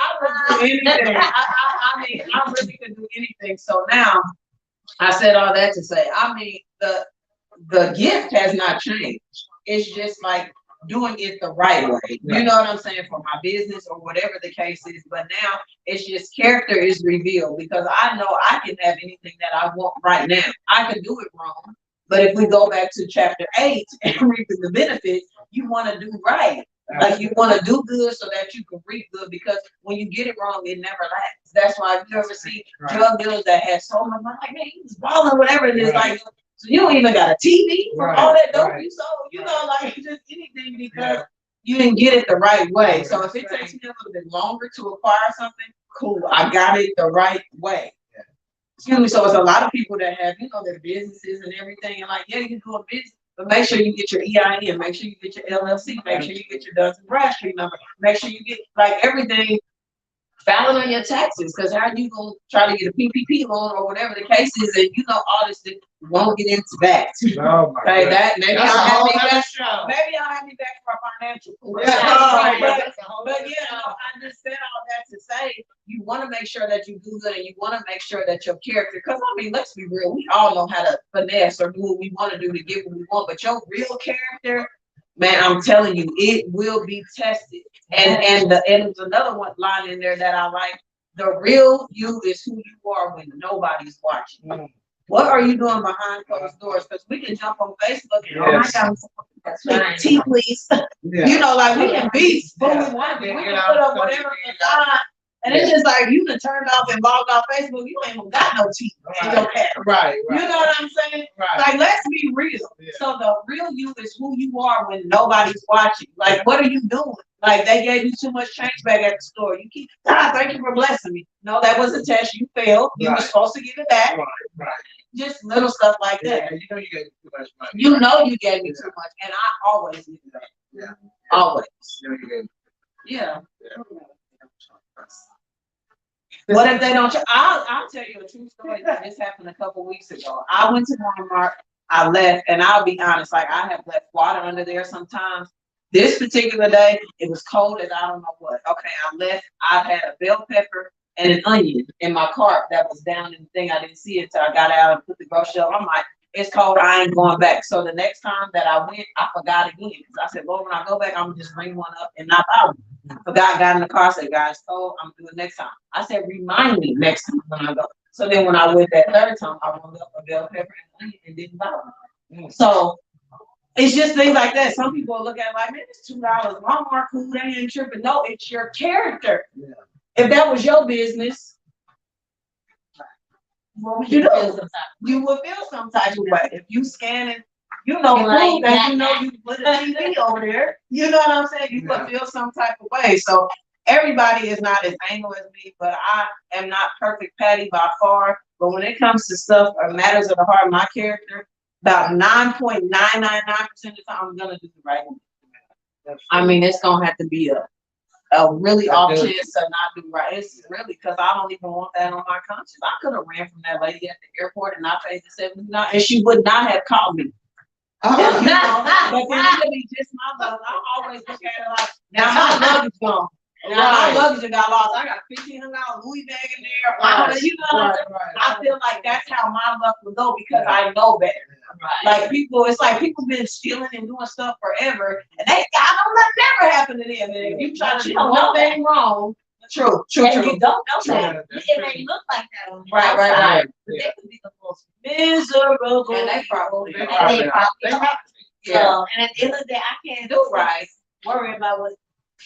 I would do anything. I mean, I really could do anything. So now, I said all that to say, I mean, the gift has not changed. It's just like doing it the right way. You know what I'm saying? For my business or whatever the case is. But now it's just character is revealed because I know I can have anything that I want right now. I can do it wrong. But if we go back to chapter 8 and reaping the benefits, you want to do right. Like you want to do good so that you can reap good because when you get it wrong, it never lasts. That's why if you ever see drug dealers that have so much money, like, man, he's balling, whatever it is, like, so you don't even got a TV for all that dope you sold, you know, like just anything because you didn't get it the right way. So if it takes me a little bit longer to acquire something, cool, I got it the right way. Excuse me. So it's a lot of people that have, you know, their businesses and everything, and like, yeah, you do a business. But make sure you get your EIN, make sure you get your LLC, make sure you get your Dun& Bradstreet number, make sure you get like everything valid on your taxes. Because how are you gonna try to get a PPP loan or whatever the case is, and you know all this thing, won't get into that. Oh my Okay, God. that maybe That's I'll a have whole me other back. show. Maybe I'll have me back for a financial. But yeah, no, I just said all that to say you want to make sure that you do good and you want to make sure that your character, because I mean, let's be real, we all know how to finesse or do what we want to do to get what we want, but your real character, man, I'm telling you, it will be tested. And there's another one line in there that I like. The real you is who you are when nobody's watching. What are you doing behind closed doors? Because we can jump on Facebook and oh my God, that's right. Tea, please. You know, like we can be who we want to be. We can put up whatever facade. And it's just like you done turned off and logged off Facebook. You ain't even got no teeth in your cat. Right. You know what I'm saying? Right. Like, let's be real. So the real you is who you are when nobody's watching. Like, what are you doing? Like, they gave you too much change back at the store. You keep, God, thank you for blessing me. No, that was a test. You failed. You were supposed to give it back. Right. Just little stuff like that. You know you gave me too much money. You know you gave me too much, and I always give it back. Yeah. Always. You know you gave me. Yeah. What if they don't? I'll tell you a true story that just happened a couple weeks ago. I went to Walmart, I left, and I'll be honest, like I have left water under there sometimes. This particular day, it was cold as I don't know what. Okay, I left, I had a bell pepper and an onion in my cart that was down in the thing. I didn't see it until I got out and put the grocery up. I'm like, it's cold, I ain't going back. So the next time that I went, I forgot again. Because I said, Lord, when I go back, I'm gonna just bring one up and not out. Forgot, got in the car, said, guys, cold, I'm gonna do it next time. I said, remind me next time when I go. So then when I went that third time, I rolled up a bell pepper and onion and didn't buy one. So it's just things like that. Some people look at it like, man, it's $2. Walmart cool, they ain't tripping. No, it's your character. Yeah. If that was your business, what would you do? You would feel some type of way. If you scanning, you know, food that you know you put a TV over there. You know what I'm saying? You would feel some type of way. So everybody is not as anal as me, but I am not perfect Patty by far. But when it comes to stuff or matters of the heart, my character, about 9.999% of the time, I'm gonna do the right thing. I mean, it's gonna have to be a really off chance to not do right. It's really because I don't even want that on my conscience. I could have ran from that lady at the airport and I paid the $79, and she would not have called me. You know, but then it could be just my luck. I always look at it like, now my luggage gone. Now my luggage got lost. I got a $1,500 Louis bag in there. You know, I feel like that's how my luck would go because I know better. Like people, it's like people been stealing and doing stuff forever, and they, I don't let it never happen to them. And if you try to do one thing wrong, true. You don't know that. It may look like that on the outside, but they could be the most miserable. And they probably And are. they probably are. Yeah. And at the end of the day, I can't do Right. worry about what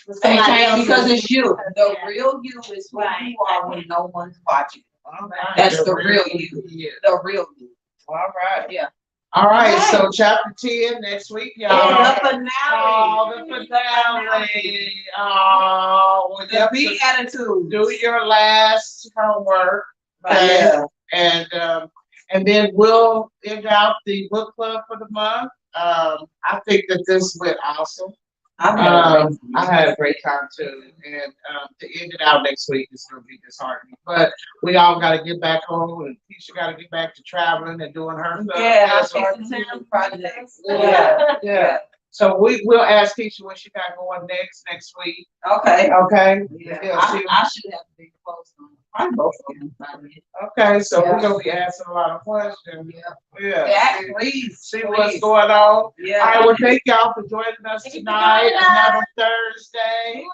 They somebody can't else because is it's you. The Yeah. real you is who Right. you are when no one's watching. Right. That's the real you. Yeah. The real you. All right. Yeah. All right. All right. So chapter 10 next week, y'all. And the finale. Oh, the finale. Oh, well, The big attitude. do your last homework. Yeah. And then we'll end out the book club for the month. I think that this went awesome. I had a great time too, and to end it out next week is gonna be disheartening. But we all got to get back home, and Kecia got to get back to traveling and doing her stuff. Yeah, I'm so, fixing some projects. yeah. So will ask Kecia what she got going next week. Okay. Okay. Yeah, Yeah, I should have a big post on probably both of them by then. Okay, so Yeah. we're gonna be asking a lot of questions. Yeah. Yeah, please. See what's going on. All Yeah. right, well, thank y'all for joining us tonight, another Thursday.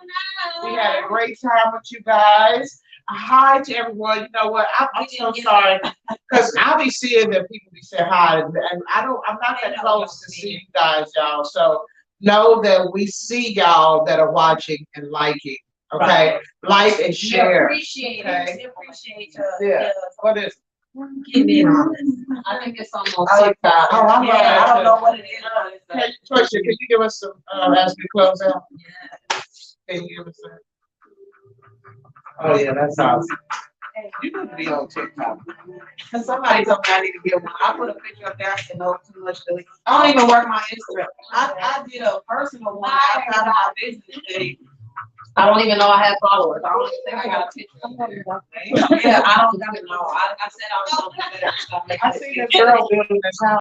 We had a great time with you guys. Hi to everyone. You know what? I'm so sorry because I be seeing that people be saying hi, and I'm not that close to see you guys, y'all. So know that we see y'all that are watching and liking. Okay, like and share. Appreciate Okay. it. Appreciate Yeah. What is? getting in on this. I think it's almost I like TikTok. Oh, I'm Yeah, I don't know what it is. Hey, Trisha, can you give us some as we close out? Can you give us that? Oh yeah, that's awesome. You need to be on TikTok. Cause somebody told me I need to get one. I put a picture up there. I said no too much. I don't even work my Instagram. I did a personal one outside of my business thing. I don't even know I have followers. I don't even think I got a picture of there. Yeah, I don't even know. I said I was gonna do that. I see this girl building this house.